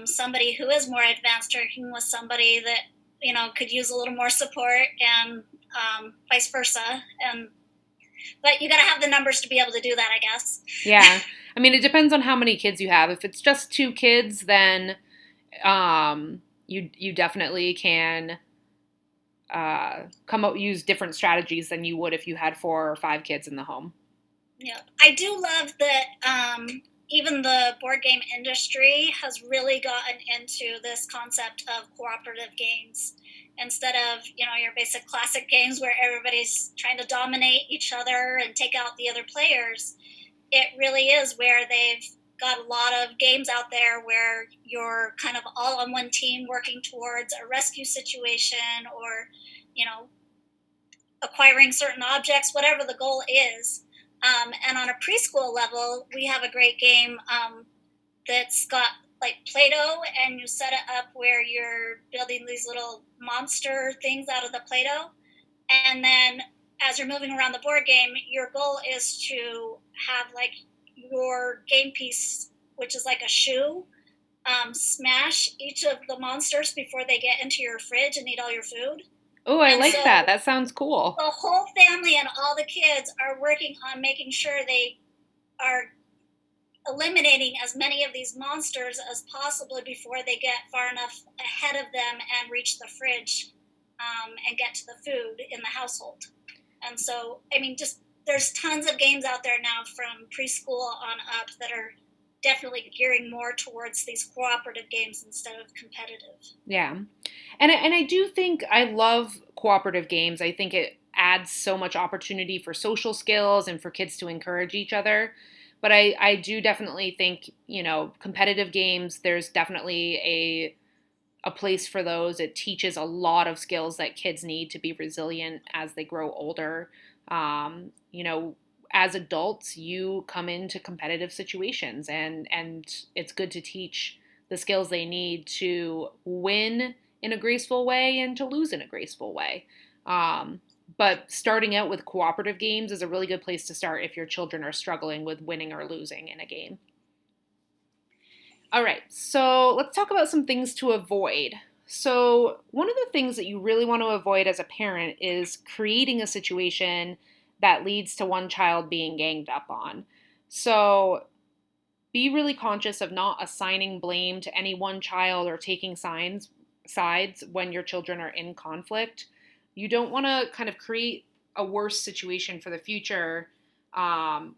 somebody who is more advanced working with somebody that, could use a little more support, and vice versa. But you got to have the numbers to be able to do that, I guess. Yeah. I mean, it depends on how many kids you have. If it's just two kids, then you definitely can use different strategies than you would if you had 4 or 5 kids in the home. Yeah, I do love that even the board game industry has really gotten into this concept of cooperative games instead of, your basic classic games where everybody's trying to dominate each other and take out the other players. It really is where they've got a lot of games out there where you're kind of all on one team working towards a rescue situation, or, acquiring certain objects, whatever the goal is. And on a preschool level, we have a great game that's got like Play-Doh, and you set it up where you're building these little monster things out of the Play-Doh. And then as you're moving around the board game, your goal is to have like your game piece, which is like a shoe, smash each of the monsters before they get into your fridge and eat all your food. Oh, I like that. That sounds cool. The whole family and all the kids are working on making sure they are eliminating as many of these monsters as possible before they get far enough ahead of them and reach the fridge, and get to the food in the household. And so, I mean, just there's tons of games out there now from preschool on up that are definitely gearing more towards these cooperative games instead of competitive. Yeah. And I do think I love cooperative games. I think it adds so much opportunity for social skills and for kids to encourage each other. But I do definitely think, competitive games, there's definitely a place for those. It teaches a lot of skills that kids need to be resilient as they grow older. As adults, you come into competitive situations, and it's good to teach the skills they need to win in a graceful way and to lose in a graceful way. But starting out with cooperative games is a really good place to start if your children are struggling with winning or losing in a game. All right, so let's talk about some things to avoid. So, one of the things that you really want to avoid as a parent is creating a situation that leads to one child being ganged up on. So, be really conscious of not assigning blame to any one child or taking sides when your children are in conflict. You don't want to kind of create a worse situation for the future,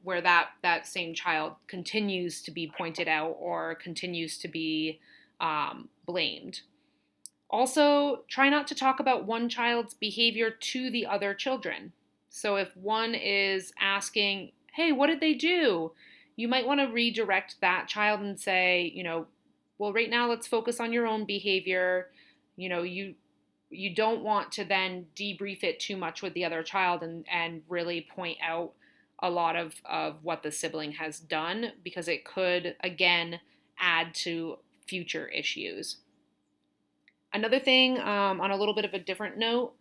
where that same child continues to be pointed out or continues to be blamed. Also, try not to talk about one child's behavior to the other children. So if one is asking, "Hey, what did they do?" you might want to redirect that child and say, "Well, right now let's focus on your own behavior." You don't want to then debrief it too much with the other child and really point out a lot of what the sibling has done, because it could, again, add to future issues. Another thing, on a little bit of a different note,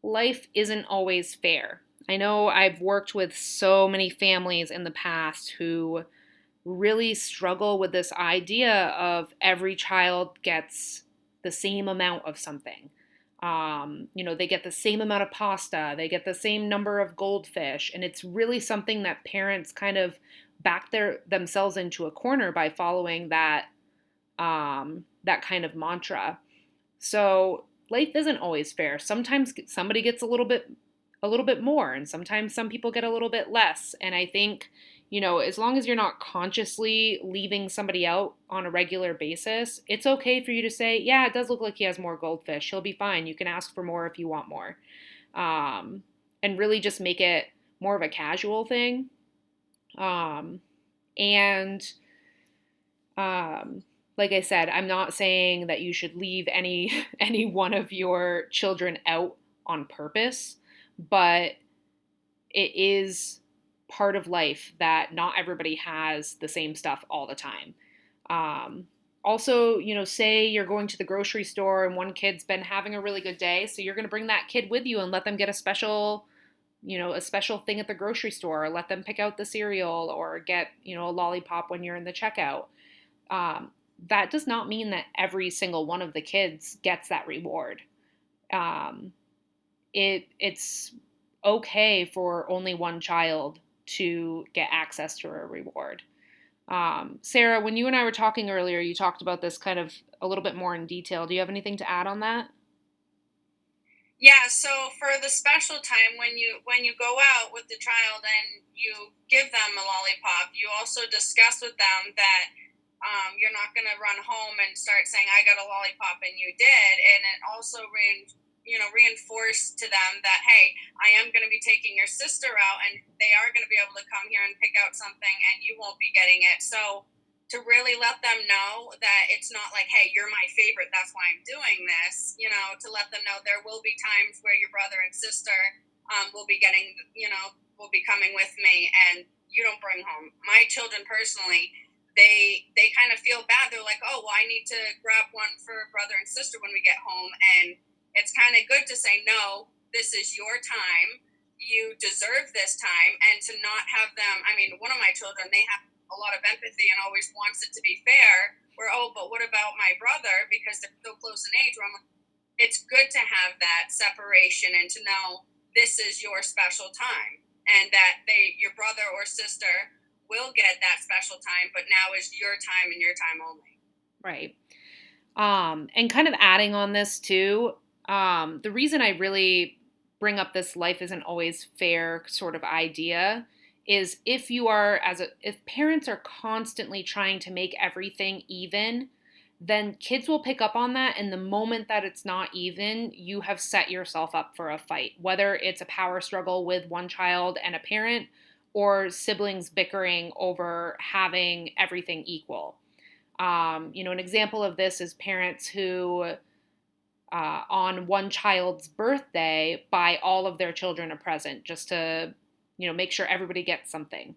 life isn't always fair. I know I've worked with so many families in the past who really struggle with this idea of every child gets the same amount of something. They get the same amount of pasta, they get the same number of goldfish, and it's really something that parents kind of back themselves into a corner by following that kind of mantra. So life isn't always fair. Sometimes somebody gets a little bit more, and sometimes some people get a little bit less. And I think, as long as you're not consciously leaving somebody out on a regular basis, it's okay for you to say, "Yeah, it does look like he has more goldfish. He'll be fine. You can ask for more if you want more." And really just make it more of a casual thing. And like I said, I'm not saying that you should leave any any one of your children out on purpose, but it is part of life that not everybody has the same stuff all the time. Also, say you're going to the grocery store and one kid's been having a really good day, so you're going to bring that kid with you and let them get a special thing at the grocery store, or let them pick out the cereal or get, a lollipop when you're in the checkout. That does not mean that every single one of the kids gets that reward. It's okay for only one child to get access to a reward. Sarah, when you and I were talking earlier, you talked about this kind of a little bit more in detail. Do you have anything to add on that? Yeah, so for the special time when you go out with the child and you give them a lollipop, you also discuss with them that you're not going to run home and start saying, "I got a lollipop and you did," and it also reinforce to them that, hey, I am going to be taking your sister out and they are going to be able to come here and pick out something and you won't be getting it. So to really let them know that it's not like, "Hey, you're my favorite, that's why I'm doing this," to let them know there will be times where your brother and sister will be will be coming with me and you don't bring home. My children personally, they kind of feel bad. They're like, "Oh, well, I need to grab one for brother and sister when we get home." And it's kind of good to say, "No, this is your time. You deserve this time." And to not have them, I mean, one of my children, they have a lot of empathy and always wants it to be fair. Where, "Oh, but what about my brother?" Because they're so close in age. Where I'm like, it's good to have that separation and to know this is your special time, and that your brother or sister will get that special time, but now is your time and your time only. Right. And kind of adding on this too, the reason I really bring up this life isn't always fair sort of idea is if parents are constantly trying to make everything even, then kids will pick up on that. And the moment that it's not even, you have set yourself up for a fight, whether it's a power struggle with one child and a parent or siblings bickering over having everything equal. An example of this is parents who, on one child's birthday, buy all of their children a present just to, make sure everybody gets something.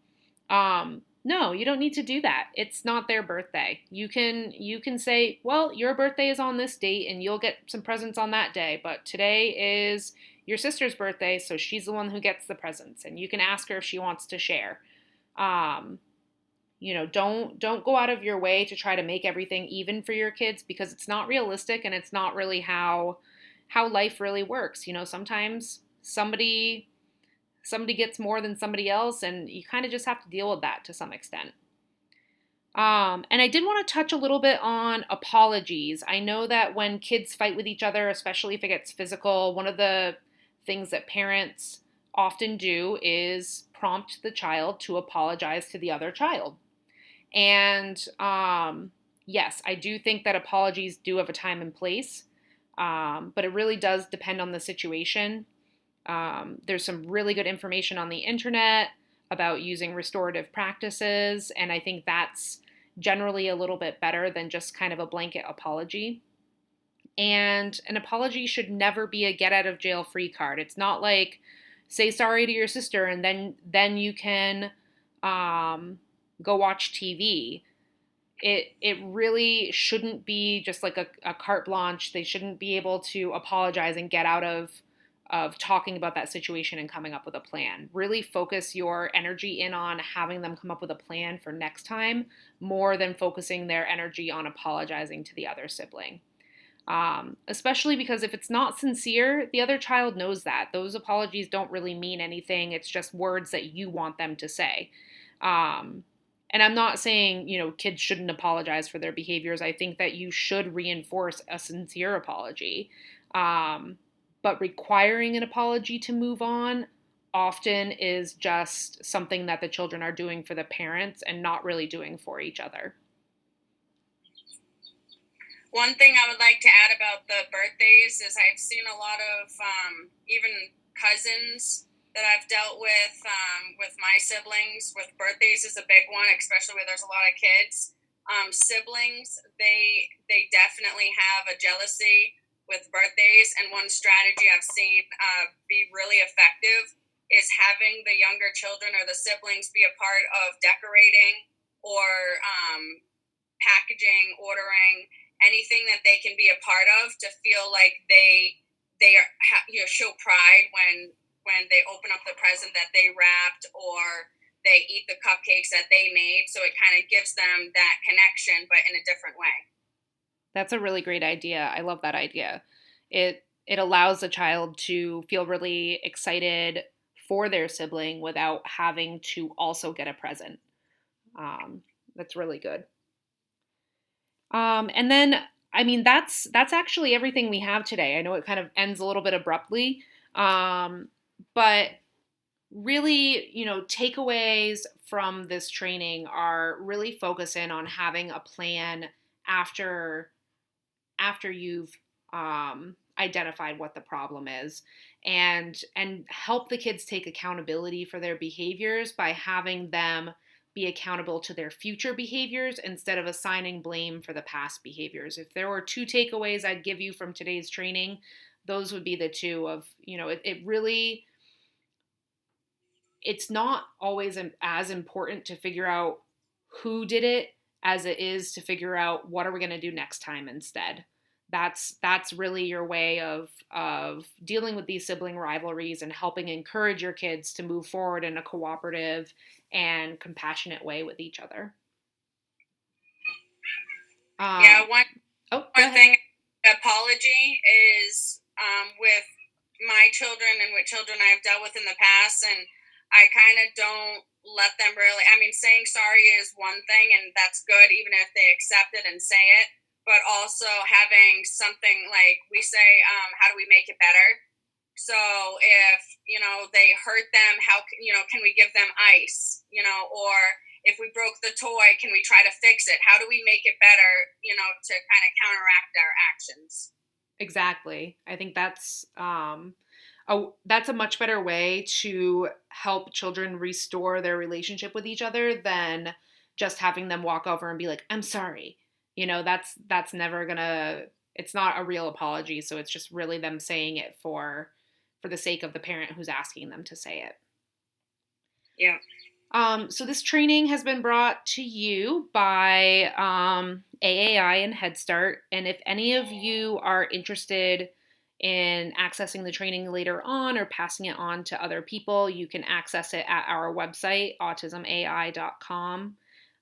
No, you don't need to do that. It's not their birthday. You can say, well, your birthday is on this date, and you'll get some presents on that day. But today is your sister's birthday, so she's the one who gets the presents, and you can ask her if she wants to share. Um, don't go out of your way to try to make everything even for your kids because it's not realistic and it's not really how life really works. Sometimes somebody gets more than somebody else, and you kind of just have to deal with that to some extent. And I did want to touch a little bit on apologies. I know that when kids fight with each other, especially if it gets physical, one of the things that parents often do is prompt the child to apologize to the other child. And yes, I do think that apologies do have a time and place, but it really does depend on the situation. There's some really good information on the internet about using restorative practices, and I think that's generally a little bit better than just kind of a blanket apology. And an apology should never be a get out of jail free card. It's not like say sorry to your sister and then you can go watch TV. It really shouldn't be just like a carte blanche. They shouldn't be able to apologize and get out of talking about that situation and coming up with a plan. Really focus your energy in on having them come up with a plan for next time more than focusing their energy on apologizing to the other sibling. Especially because if it's not sincere, the other child knows that. Those apologies don't really mean anything. It's just words that you want them to say. And I'm not saying, kids shouldn't apologize for their behaviors. I think that you should reinforce a sincere apology. But requiring an apology to move on often is just something that the children are doing for the parents and not really doing for each other. One thing I would like to add about the birthdays is I've seen a lot of even cousins that I've dealt with my siblings. With birthdays is a big one, especially where there's a lot of kids. Siblings, they definitely have a jealousy with birthdays, and one strategy I've seen be really effective is having the younger children or the siblings be a part of decorating or packaging, ordering anything that they can be a part of to feel like they are show pride when they open up the present that they wrapped or they eat the cupcakes that they made. So it kind of gives them that connection, but in a different way. That's a really great idea. I love that idea. It allows the child to feel really excited for their sibling without having to also get a present. That's really good. And then, I mean, that's actually everything we have today. I know it kind of ends a little bit abruptly, but really, takeaways from this training are really focusing on having a plan after you've identified what the problem is, and help the kids take accountability for their behaviors by having them be accountable to their future behaviors instead of assigning blame for the past behaviors. If there were two takeaways I'd give you from today's training, those would be the two of, it really, it's not always as important to figure out who did it as it is to figure out what are we going to do next time instead. That's really your way of dealing with these sibling rivalries and helping encourage your kids to move forward in a cooperative and compassionate way with each other. One thing, apology is with my children and with children I've dealt with in the past, and I kind of don't let them really, I mean, saying sorry is one thing, and that's good, even if they accept it and say it. But also having something like we say, how do we make it better? So if, they hurt them, can we give them ice? Or if we broke the toy, can we try to fix it? How do we make it better, to kind of counteract our actions? Exactly. I think that's a much better way to help children restore their relationship with each other than just having them walk over and be like, "I'm sorry." That's never gonna. It's not a real apology, so it's just really them saying it for the sake of the parent who's asking them to say it. Yeah. So this training has been brought to you by AAI and Head Start, and if any of you are interested in accessing the training later on or passing it on to other people, you can access it at our website, autismai.com.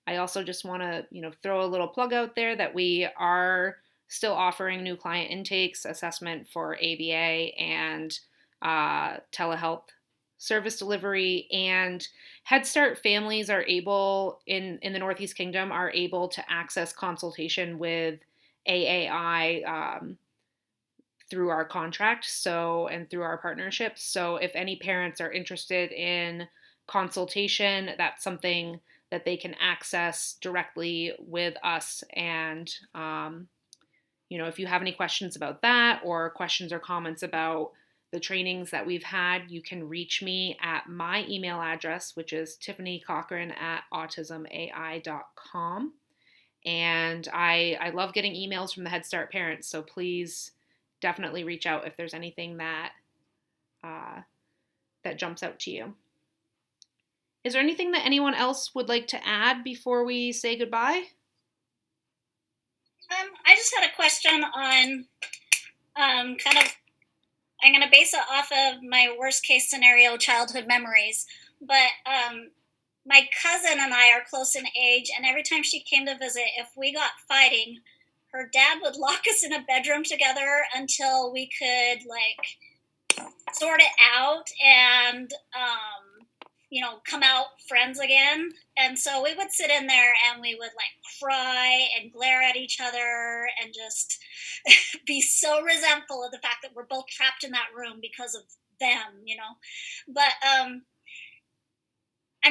I also just want to, throw a little plug out there that we are still offering new client intakes, assessment for ABA, and telehealth service delivery. And Head Start families are able, in the Northeast Kingdom, are able to access consultation with AAI through our contract, and through our partnerships. So if any parents are interested in consultation, that's something that they can access directly with us. And if you have any questions about that, or questions or comments about the trainings that we've had, you can reach me at my email address, which is tiffanycochran@autismai.com. And I love getting emails from the Head Start parents, so please definitely reach out if there's anything that that jumps out to you. Is there anything that anyone else would like to add before we say goodbye? I just had a question on kind of, I'm going to base it off of my worst case scenario childhood memories, but my cousin and I are close in age, and every time she came to visit, if we got fighting, her dad would lock us in a bedroom together until we could sort it out and come out friends again. And so we would sit in there and we would cry and glare at each other and just be so resentful of the fact that we're both trapped in that room because of them. But I'm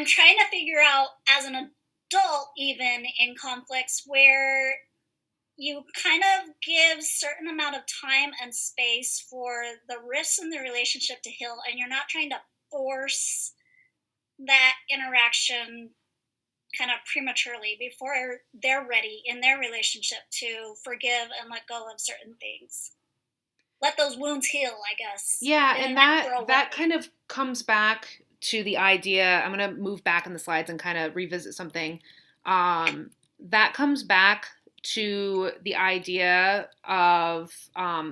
trying to figure out, as an adult, even in conflicts where you kind of give certain amount of time and space for the rifts in the relationship to heal, and you're not trying to force that interaction kind of prematurely before they're ready in their relationship to forgive and let go of certain things. Let those wounds heal, I guess. Yeah, and that kind of comes back to the idea. I'm going to move back in the slides and kind of revisit something. That comes back to the idea of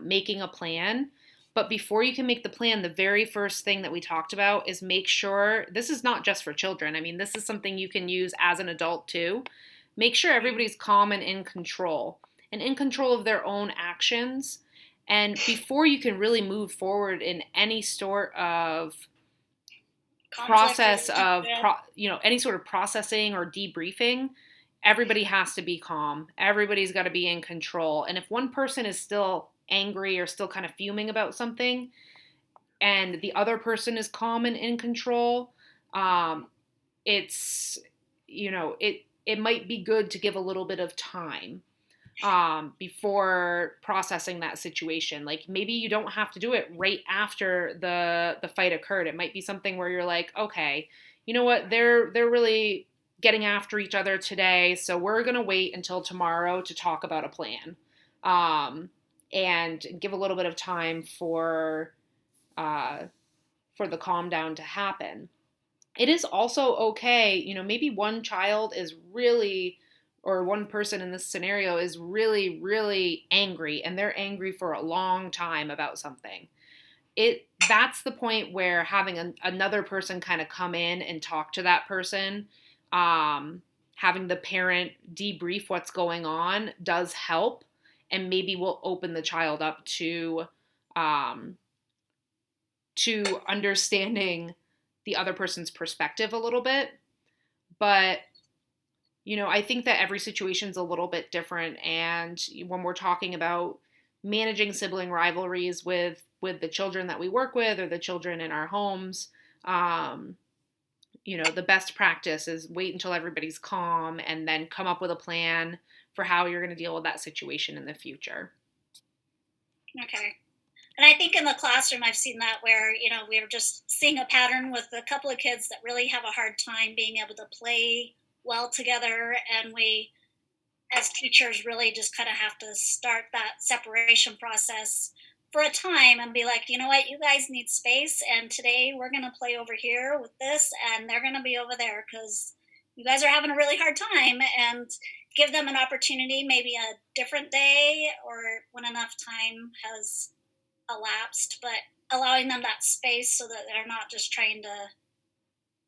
making a plan. But before you can make the plan, the very first thing that we talked about is make sure, this is not just for children. I mean, this is something you can use as an adult too. Make sure everybody's calm and in control of their own actions. And before you can really move forward in any sort of process of, any sort of processing or debriefing, everybody has to be calm. Everybody's got to be in control. And if one person is still angry or still kind of fuming about something and the other person is calm and in control, it's, it might be good to give a little bit of time before processing that situation. Like, maybe you don't have to do it right after the fight occurred. It might be something where you're like, okay, you know what, they're really getting after each other today, so we're gonna wait until tomorrow to talk about a plan, and give a little bit of time for the calm down to happen. It is also okay, maybe one child is really, or one person in this scenario is really, really angry, and they're angry for a long time about something. That's the point where having another person kind of come in and talk to that person, having the parent debrief what's going on does help, and maybe will open the child up to understanding the other person's perspective a little bit. But I think that every situation's a little bit different, and when we're talking about managing sibling rivalries with the children that we work with or the children in our homes, um, the best practice is wait until everybody's calm and then come up with a plan for how you're going to deal with that situation in the future. Okay. And I think in the classroom, I've seen that where, we're just seeing a pattern with a couple of kids that really have a hard time being able to play well together. And we, as teachers, really just kind of have to start that separation process for a time and be like, you know what, you guys need space. And today we're going to play over here with this, and they're going to be over there because you guys are having a really hard time. And give them an opportunity, maybe a different day or when enough time has elapsed, but allowing them that space so that they're not just trying to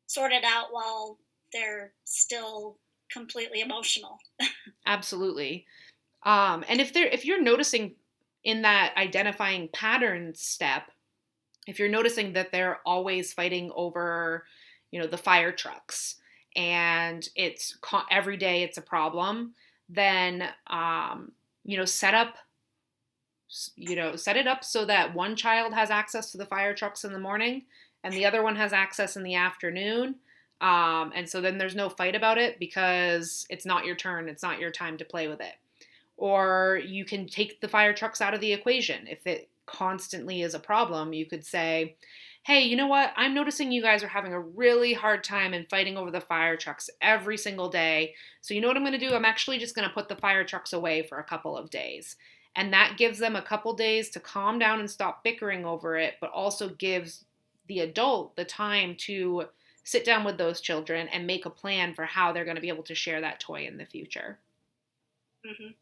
sort it out while they're still completely emotional. Absolutely. And if you're noticing in that identifying pattern step, if you're noticing that they're always fighting over, the fire trucks, and it's every day it's a problem, then set up set it up so that one child has access to the fire trucks in the morning and the other one has access in the afternoon. And so then there's no fight about it because it's not your turn, it's not your time to play with it. Or you can take the fire trucks out of the equation. If it constantly is a problem, you could say, hey, you know what? I'm noticing you guys are having a really hard time and fighting over the fire trucks every single day. So you know what I'm going to do? I'm actually just going to put the fire trucks away for a couple of days. And that gives them a couple days to calm down and stop bickering over it, but also gives the adult the time to sit down with those children and make a plan for how they're going to be able to share that toy in the future. Mm-hmm.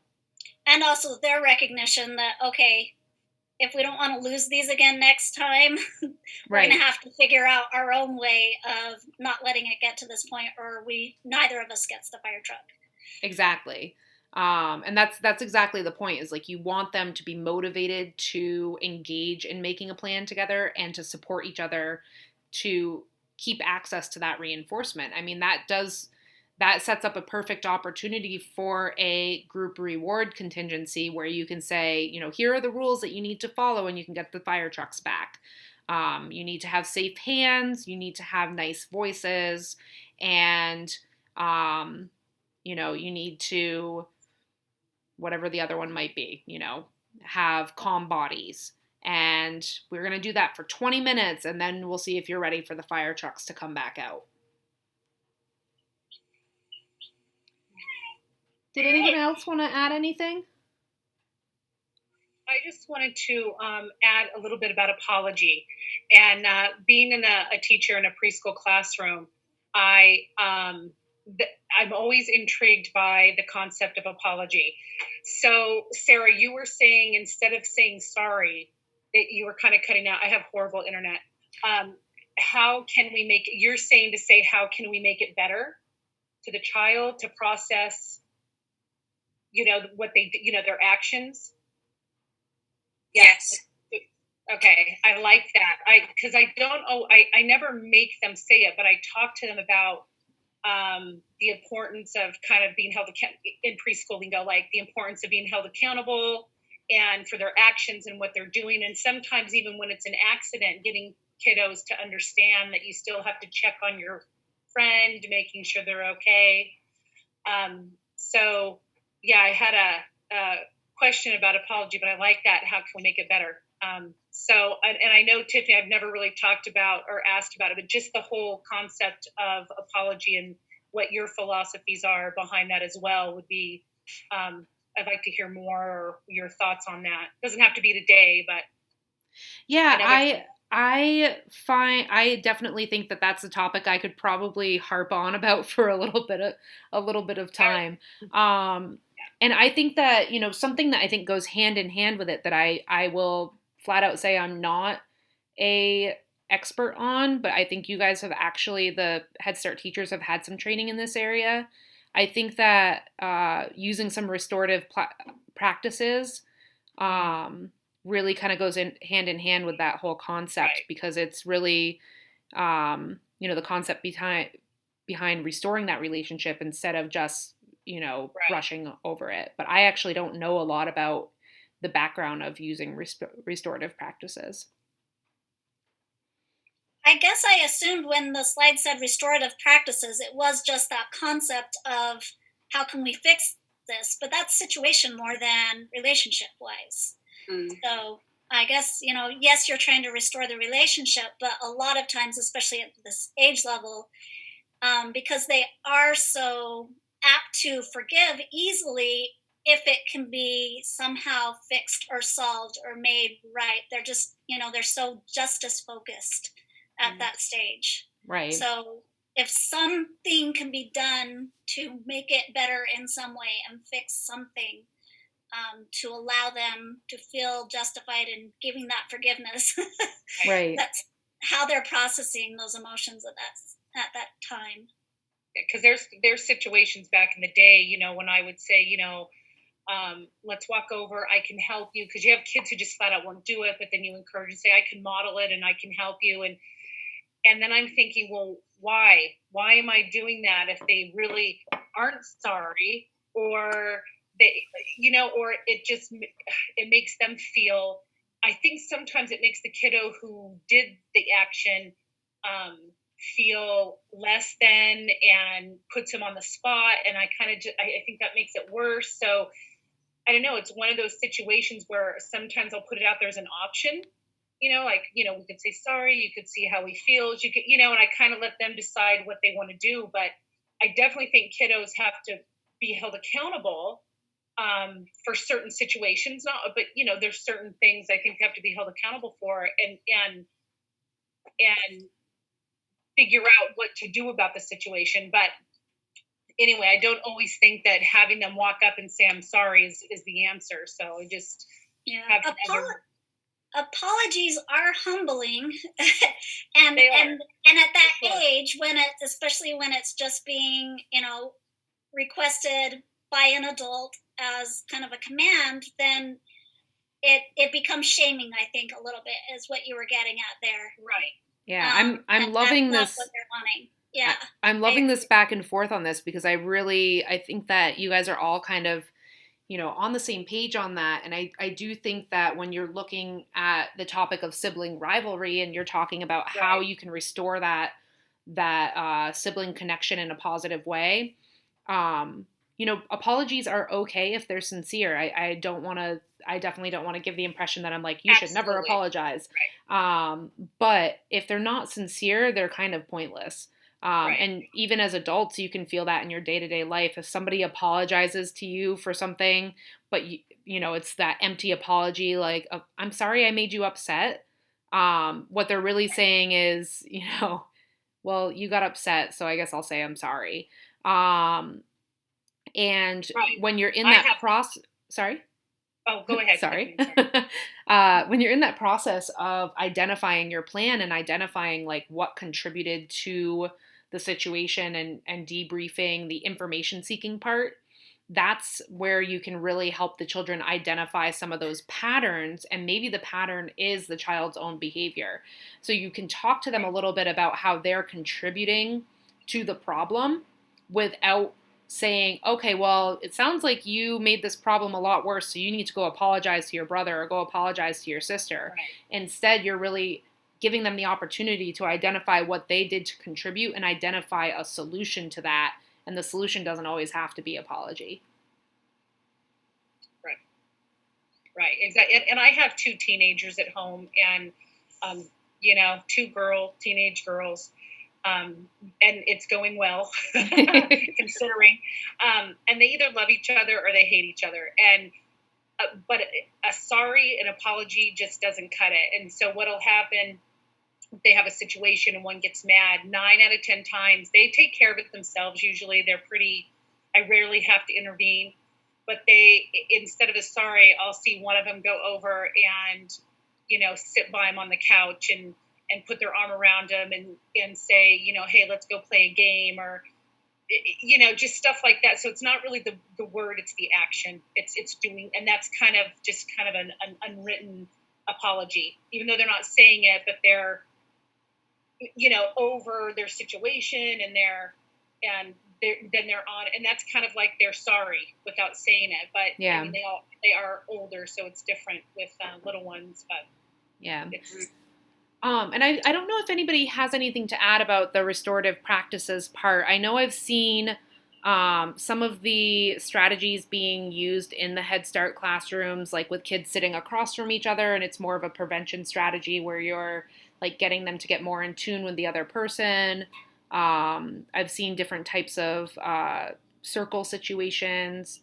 And also their recognition that, okay, if we don't want to lose these again next time, we're going to have to figure out our own way of not letting it get to this point, or neither of us gets the fire truck. Exactly. And that's exactly the point, is like you want them to be motivated to engage in making a plan together and to support each other to keep access to that reinforcement. I mean, that sets up a perfect opportunity for a group reward contingency where you can say, here are the rules that you need to follow and you can get the fire trucks back. You need to have safe hands, you need to have nice voices, and you need to, whatever the other one might be, have calm bodies. And we're going to do that for 20 minutes, and then we'll see if you're ready for the fire trucks to come back out. Did anyone else want to add anything? I just wanted to add a little bit about apology. And being a teacher in a preschool classroom, I'm always intrigued by the concept of apology. So, Sarah, you were saying instead of saying sorry, that you were kind of cutting out. I have horrible internet. How can we make it? You're saying to say, how can we make it better to the child to process, what they, their actions? Yes. Okay, I like that. Because I never make them say it, but I talk to them about the importance of kind of being held in preschool lingo, like the importance of being held accountable and for their actions and what they're doing. And sometimes even when it's an accident, getting kiddos to understand that you still have to check on your friend, making sure they're okay. So yeah, I had a question about apology, but I like that. How can we make it better? And I know, Tiffany, I've never really talked about or asked about it, but just the whole concept of apology and what your philosophies are behind that as well would be, I'd like to hear more, or your thoughts on that. It doesn't have to be today, but. Yeah, I definitely think that that's a topic I could probably harp on about for a little bit of time. And I think that, something that I think goes hand in hand with it that I will flat out say I'm not a expert on, but I think you guys have actually, the Head Start teachers have had some training in this area. I think that using some restorative practices really kind of goes in hand with that whole concept, because it's really, the concept behind restoring that relationship instead of just, Right. brushing over it. But I actually don't know a lot about the background of using restorative practices. I guess I assumed when the slide said restorative practices, it was just that concept of how can we fix this, but that's situation more than relationship wise. Mm. So I guess, yes, you're trying to restore the relationship, but a lot of times, especially at this age level, because they are so apt to forgive easily, if it can be somehow fixed or solved or made right, they're just, they're so justice focused at Mm. that stage. Right. So if something can be done to make it better in some way and fix something, to allow them to feel justified in giving that forgiveness, Right. Right. that's how they're processing those emotions at that time. Because there's situations back in the day, when I would say, let's walk over, I can help you, because you have kids who just flat out won't do it, but then you encourage and say, I can model it and I can help you. And then I'm thinking, well, why am I doing that if they really aren't sorry, or they, or it makes them feel, I think sometimes it makes the kiddo who did the action um, feel less than, and puts him on the spot. And I kind of I think that makes it worse. So I don't know. It's one of those situations where sometimes I'll put it out there as an option. We could say sorry. You could see how he feels. You could, and I kind of let them decide what they want to do. But I definitely think kiddos have to be held accountable for certain situations. Not, but there's certain things I think they have to be held accountable for, and figure out what to do about the situation. But anyway, I don't always think that having them walk up and say I'm sorry is the answer. So I just Yeah. have never. Apologies are humbling, and They are. and at that Sure. age, when it, especially when it's just being, requested by an adult as kind of a command, then it becomes shaming. I think a little bit is what you were getting at there. Right. Yeah, And I'm that's loving not what this. they're wanting. Yeah, I'm I loving this agree. back and forth on this because I think that you guys are all kind of, on the same page on that. And I do think that when you're looking at the topic of sibling rivalry and you're talking about how Right. you can restore that sibling connection in a positive way, apologies are okay if they're sincere. I definitely don't want to give the impression that I'm like, you should never Absolutely. apologize. But if they're not sincere, they're kind of pointless. Right. And even as adults, you can feel that in your day to day life. If somebody apologizes to you for something, but it's that empty apology, like, I'm sorry I made you upset. What they're really saying is, well, you got upset, so I guess I'll say I'm sorry. And Right. when you're in I that have. process, sorry? Oh, go ahead, Sorry. Tiffany. Sorry. When you're in that process of identifying your plan and identifying like what contributed to the situation and debriefing the information seeking part, that's where you can really help the children identify some of those patterns. And maybe the pattern is the child's own behavior. So you can talk to them a little bit about how they're contributing to the problem without saying, okay, well, it sounds like you made this problem a lot worse, so you need to go apologize to your brother or go apologize to your sister. Right. Instead, you're really giving them the opportunity to identify what they did to contribute and identify a solution to that. And the solution doesn't always have to be apology. Right. Right. Exactly. And I have two teenagers at home, and um, two teenage girls, and it's going well, considering. And they either love each other or they hate each other. And but a sorry, an apology just doesn't cut it. And so what'll happen? They have a situation and one gets mad. 9 out of 10 times they take care of it themselves. Usually they're pretty. I rarely have to intervene. But they, instead of a sorry, I'll see one of them go over and sit by him on the couch and put their arm around him and say, hey, let's go play a game, or just stuff like that. So it's not really the word, it's the action. It's doing, and that's kind of an unwritten apology, even though they're not saying it, but they're over their situation, and they're and then they're on, and that's kind of like they're sorry without saying it. But Yeah. I mean, they are older, so it's different with little ones. But yeah. it's And I don't know if anybody has anything to add about the restorative practices part. I know I've seen some of the strategies being used in the Head Start classrooms, like with kids sitting across from each other, and it's more of a prevention strategy where you're like getting them to get more in tune with the other person. I've seen different types of circle situations.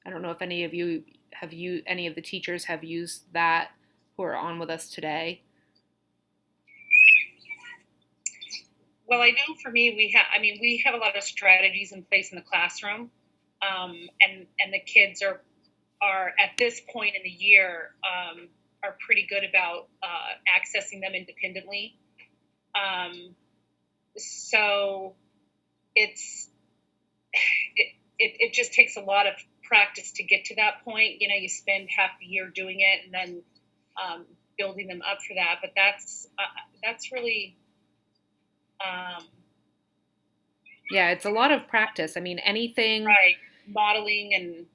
I don't know if any of you have used, any of the teachers have used that who are on with us today. Well, I know for me, we have a lot of strategies in place in the classroom, and the kids are at this point in the year are pretty good about accessing them independently. So it's it just takes a lot of practice to get to that point. You know, you spend half the year doing it, and then building them up for that. But that's really yeah, it's a lot of practice. I mean, anything, right, modeling and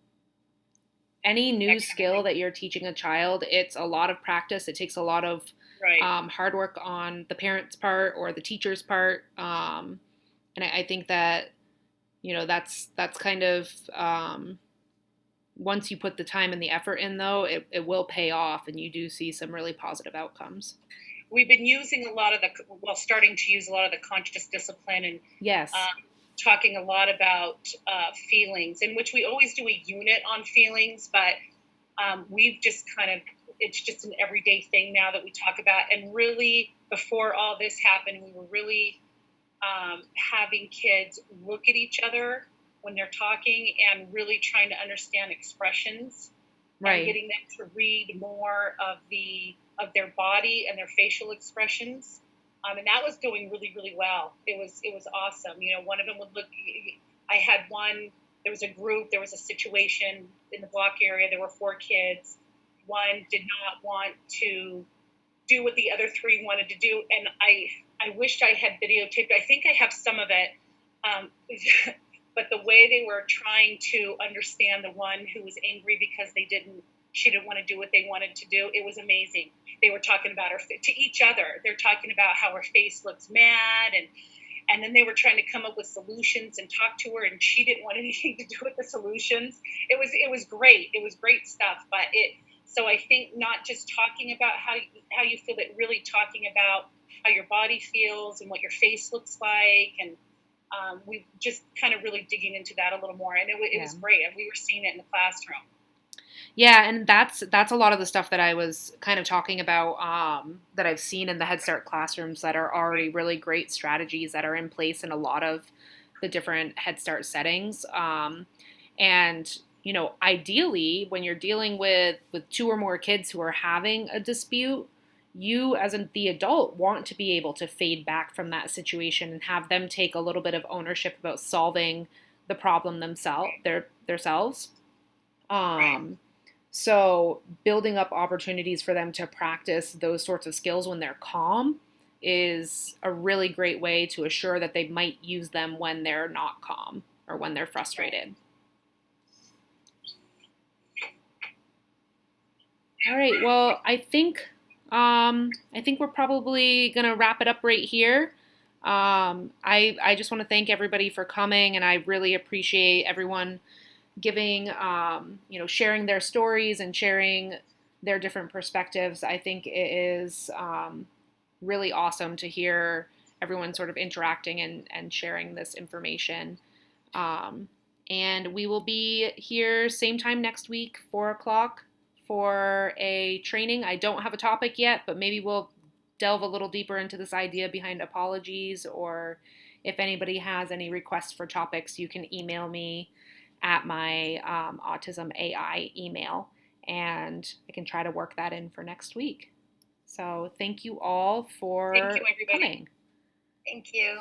any new skill that you're teaching a child, it's a lot of practice. It takes a lot of hard work on the parent's part or the teacher's part. And I think that, you know, that's kind of, once you put the time and the effort in, though, it will pay off, and you do see some really positive outcomes. We've been using starting to use a lot of the conscious discipline, and yes, talking a lot about feelings, in which we always do a unit on feelings, but we've just it's just an everyday thing now that we talk about. And really, before all this happened, we were really having kids look at each other when they're talking and really trying to understand expressions, and getting them to read more of their body and their facial expressions. And that was going really, really well. It was awesome. You know, one of them would look. I had one. There was a group. There was a situation in the block area. There were 4 kids. One did not want to do what the other 3 wanted to do, and I wished I had videotaped. I think I have some of it. But the way they were trying to understand the one who was angry because she didn't want to do what they wanted to do, it was amazing. They were talking about her to each other. They're talking about how her face looks mad, and then they were trying to come up with solutions and talk to her, and she didn't want anything to do with the solutions. It was great. It was great stuff. So I think not just talking about how you feel, but really talking about how your body feels and what your face looks like, and we just kind of really digging into that a little more, and it was great, and we were seeing it in the classroom. Yeah, and that's a lot of the stuff that I was kind of talking about, that I've seen in the Head Start classrooms that are already really great strategies that are in place in a lot of the different Head Start settings. And you know, ideally, when you're dealing with 2 or more kids who are having a dispute, you as the adult want to be able to fade back from that situation and have them take a little bit of ownership about solving the problem themselves. So building up opportunities for them to practice those sorts of skills when they're calm is a really great way to assure that they might use them when they're not calm or when they're frustrated. All right. Well, I think we're probably gonna wrap it up right here. I just want to thank everybody for coming, and I really appreciate everyone giving, sharing their stories and sharing their different perspectives. I think it is really awesome to hear everyone sort of interacting and sharing this information. And we will be here same time next week, 4 o'clock, for a training. I don't have a topic yet, but maybe we'll delve a little deeper into this idea behind apologies, or if anybody has any requests for topics, you can email me at my Autism AI email, and I can try to work that in for next week. So thank you all for Thank you, everybody. Thank you.